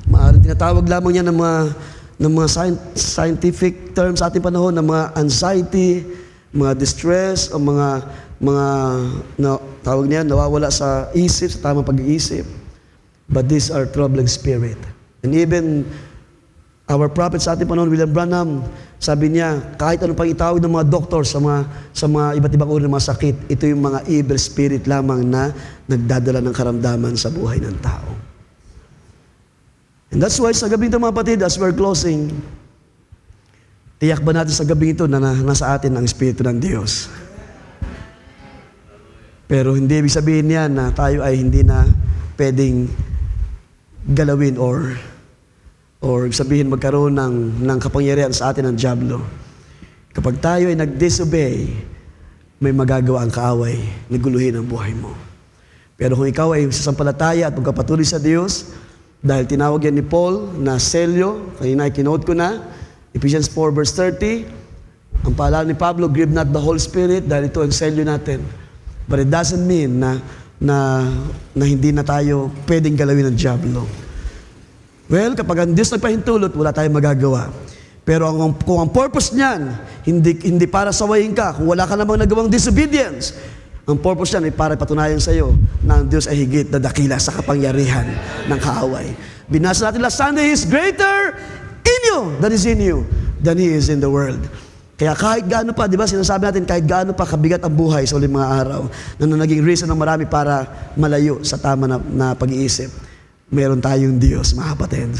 A: Maaaring tinatawag lamang niya ng mga scientific terms sa ating panahon, ng mga anxiety, mga distress, o tawag niya, nawawala sa isip, sa tamang pag-iisip. But these are troubling spirit. And even our prophet sa ating panahon, William Branham, sabi niya, kahit ano pang itawag ng mga doktor sa mga iba't ibang uri ng mga sakit, ito yung mga evil spirit lamang na nagdadala ng karamdaman sa buhay ng tao. And that's why sa gabing ito, mga kapatid, as we're closing, tiyak ba natin sa gabing ito na nasa atin ang Espiritu ng Diyos? Pero hindi ibig sabihin yan na tayo ay hindi na pwedeng galawin or sabihin magkaroon ng kapangyarihan sa atin ng dyablo. Kapag tayo ay nag-disobey, may magagawa ang kaaway na guluhin ang buhay mo. Pero kung ikaw ay sasampalataya at magkapatuloy sa Diyos, dahil tinawag yan ni Paul na selyo, kanina ay kinote ko na, Ephesians 4 verse 30, ang paalala ni Pablo, grieve not the Holy Spirit, dahil ito ang selyo natin. But it doesn't mean na hindi na tayo pwedeng galawin ng dyablo. Well, kapag ang Diyos nagpahintulot, wala tayong magagawa. Pero kung ang purpose niyan, hindi para sawayin ka, kung wala ka namang nagawang disobedience, ang purpose niyan ay para patunayan sa iyo na ang Diyos ay higit na dakila sa kapangyarihan ng kaaway. Binasa natin last Sunday, He is greater in you than He is in the world. Kaya kahit gaano pa, di ba, sinasabi natin, kahit gaano pa kabigat ang buhay sa uling mga araw, na naging reason ng marami para malayo sa tama na pag-iisip, meron tayong Diyos, mga kapatid.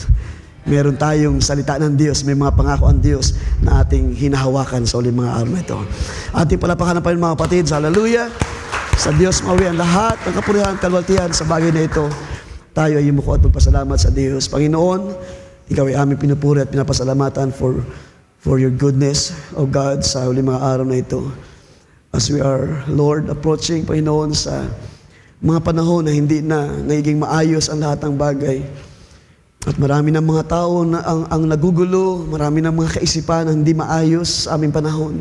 A: Meron tayong salita ng Diyos, may mga pangako ang Diyos na ating hinahawakan sa uling mga araw na ito. Ating palapakan pa rin, mga kapatid, hallelujah! Sa Diyos mawi ang lahat ng kapurihan at kalwaltian sa bagay na ito. Tayo ay yumuko at magpasalamat sa Diyos. Panginoon, Ikaw ay aming pinupuri at pinapasalamatan for your goodness, O God, sa uling mga araw na ito. As we are, Lord, approaching, Panginoon, sa mga panahon na hindi na nagiging maayos ang lahat ng bagay. At marami ng mga tao na ang nagugulo, marami ng mga kaisipan na hindi maayos sa aming panahon.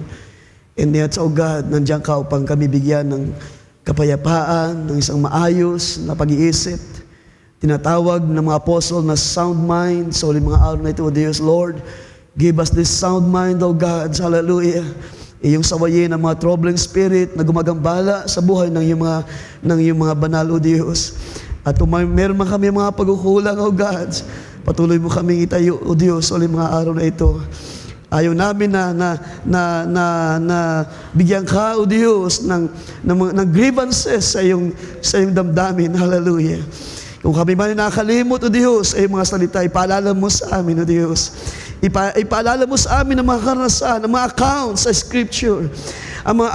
A: And yet, O God, nandiyan ka upang kami bigyan ng kapayapaan, ng isang maayos na pag-iisip. Tinatawag ng mga apostol na sound mind. So, mga araw na ito, O Diyos, Lord, give us this sound mind, O God. Hallelujah. Iyong sawayin ang mga troubling spirit na gumagambala sa buhay ng iyong mga banal, O Diyos. At kung meron man kami mga pagkukulang, O God, patuloy mo kaming itayo, O Diyos, ulit mga araw na ito. Ayaw namin na bigyan ka, O Diyos, ng grievances sa iyong damdamin. Hallelujah. Kung kami man nakakalimot, O Diyos, ay mga salita, ipaalala mo sa amin, O Diyos. Ipaalala mo sa amin ang mga karanasan, ang mga accounts sa Scripture. Ang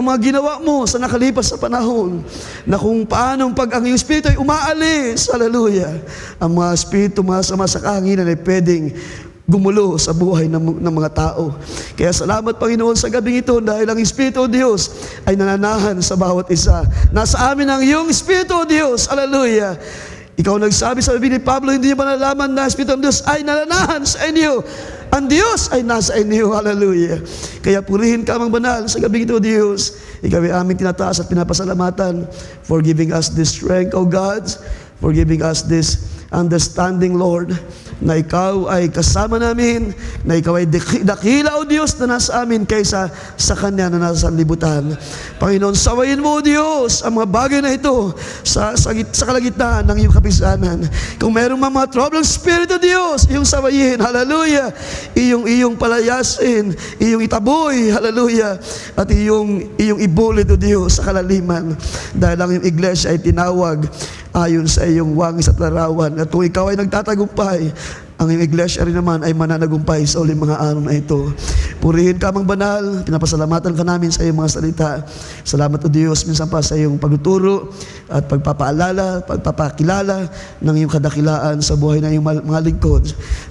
A: mga ginawa mo sa nakalipas sa panahon, na kung paano pag ang iyong Espiritu ay umaalis, hallelujah, ang mga Espiritu masama sa kahanginan ay pwedeng gumulo sa buhay ng mga tao. Kaya salamat, Panginoon, sa gabing ito dahil ang Espiritu o Diyos ay nananahan sa bawat isa. Nasa amin ang iyong Espiritu o Diyos. Hallelujah. Ikaw nagsabi sa Biblia ni Pablo, hindi ba nalaman na Espiritu ng Diyos ay nananahan sa inyo? Ang Diyos ay nasa inyo. Hallelujah. Kaya purihin ka mang banal sa gabing ito, Diyos. Ikaw ay aming tinataas at pinapasalamatan for giving us this strength, O God, for giving us this understanding, Lord, na Ikaw ay kasama namin, na Ikaw ay dakila, O Diyos, na nasa amin kaysa sa Kanya na nasa libutan. Panginoon, sawayin mo, O Diyos, ang mga bagay na ito sa kalagitnaan ng iyong kapisanan. Kung mayroong mga troubled spirit, O Diyos, iyong sawayin, hallelujah, iyong palayasin, iyong itaboy, hallelujah, at iyong ibulit, O Diyos, sa kalaliman. Dahil ang iyong iglesia ay tinawag ayon sa iyong wangis at larawan. At kung ikaw ay nagtatagumpay, ang iyong iglesia rin naman ay mananagumpay sa uling mga araw na ito. Purihin ka, Amang Banal. Pinapasalamatan ka namin sa iyong mga salita. Salamat, O Diyos, minsan pa sa iyong pagtuturo at pagpapaalala, pagpapakilala ng iyong kadakilaan sa buhay ng iyong mga lingkod.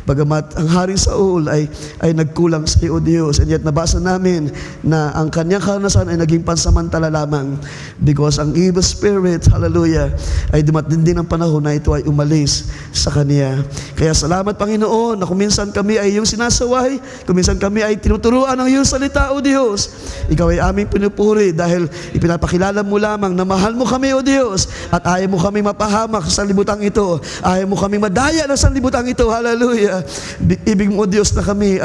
A: Bagamat ang Haring Saul ay nagkulang sa iyo, O Diyos, and yet nabasa namin na ang kanyang karanasan ay naging pansamantala lamang because ang evil spirit, hallelujah, ay dumating din ang panahon na ito ay umalis sa kanya. Kaya salamat, Panginoon, na kung minsan kami ay iyong sinasaway, kung minsan kami ay tinuturuan ng iyong salita, O Diyos, ikaw ay aming pinupuri dahil ipinapakilala mo lamang na mahal mo kami, O Diyos, at ayaw mo kami mapahamak sa libutang ito, ayaw mo kami madaya na sa libutang ito, hallelujah. Ibig mo, O Diyos, na kami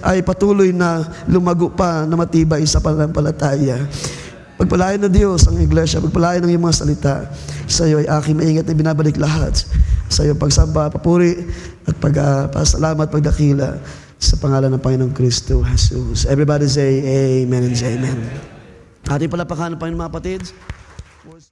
A: ay patuloy na lumago pa na matibay sa pananampalataya. Pagpalain na Diyos ang iglesia, pagpalain ng iyong mga salita. Sa iyo ay aking maingat na binabalik lahat. Sa iyo pagsamba, papuri at pagpasalamat, pagdakila sa pangalan ng Panginoong Kristo Jesus. Everybody say amen and say amen. Ating palapakan ng Panginoon, mga kapatid.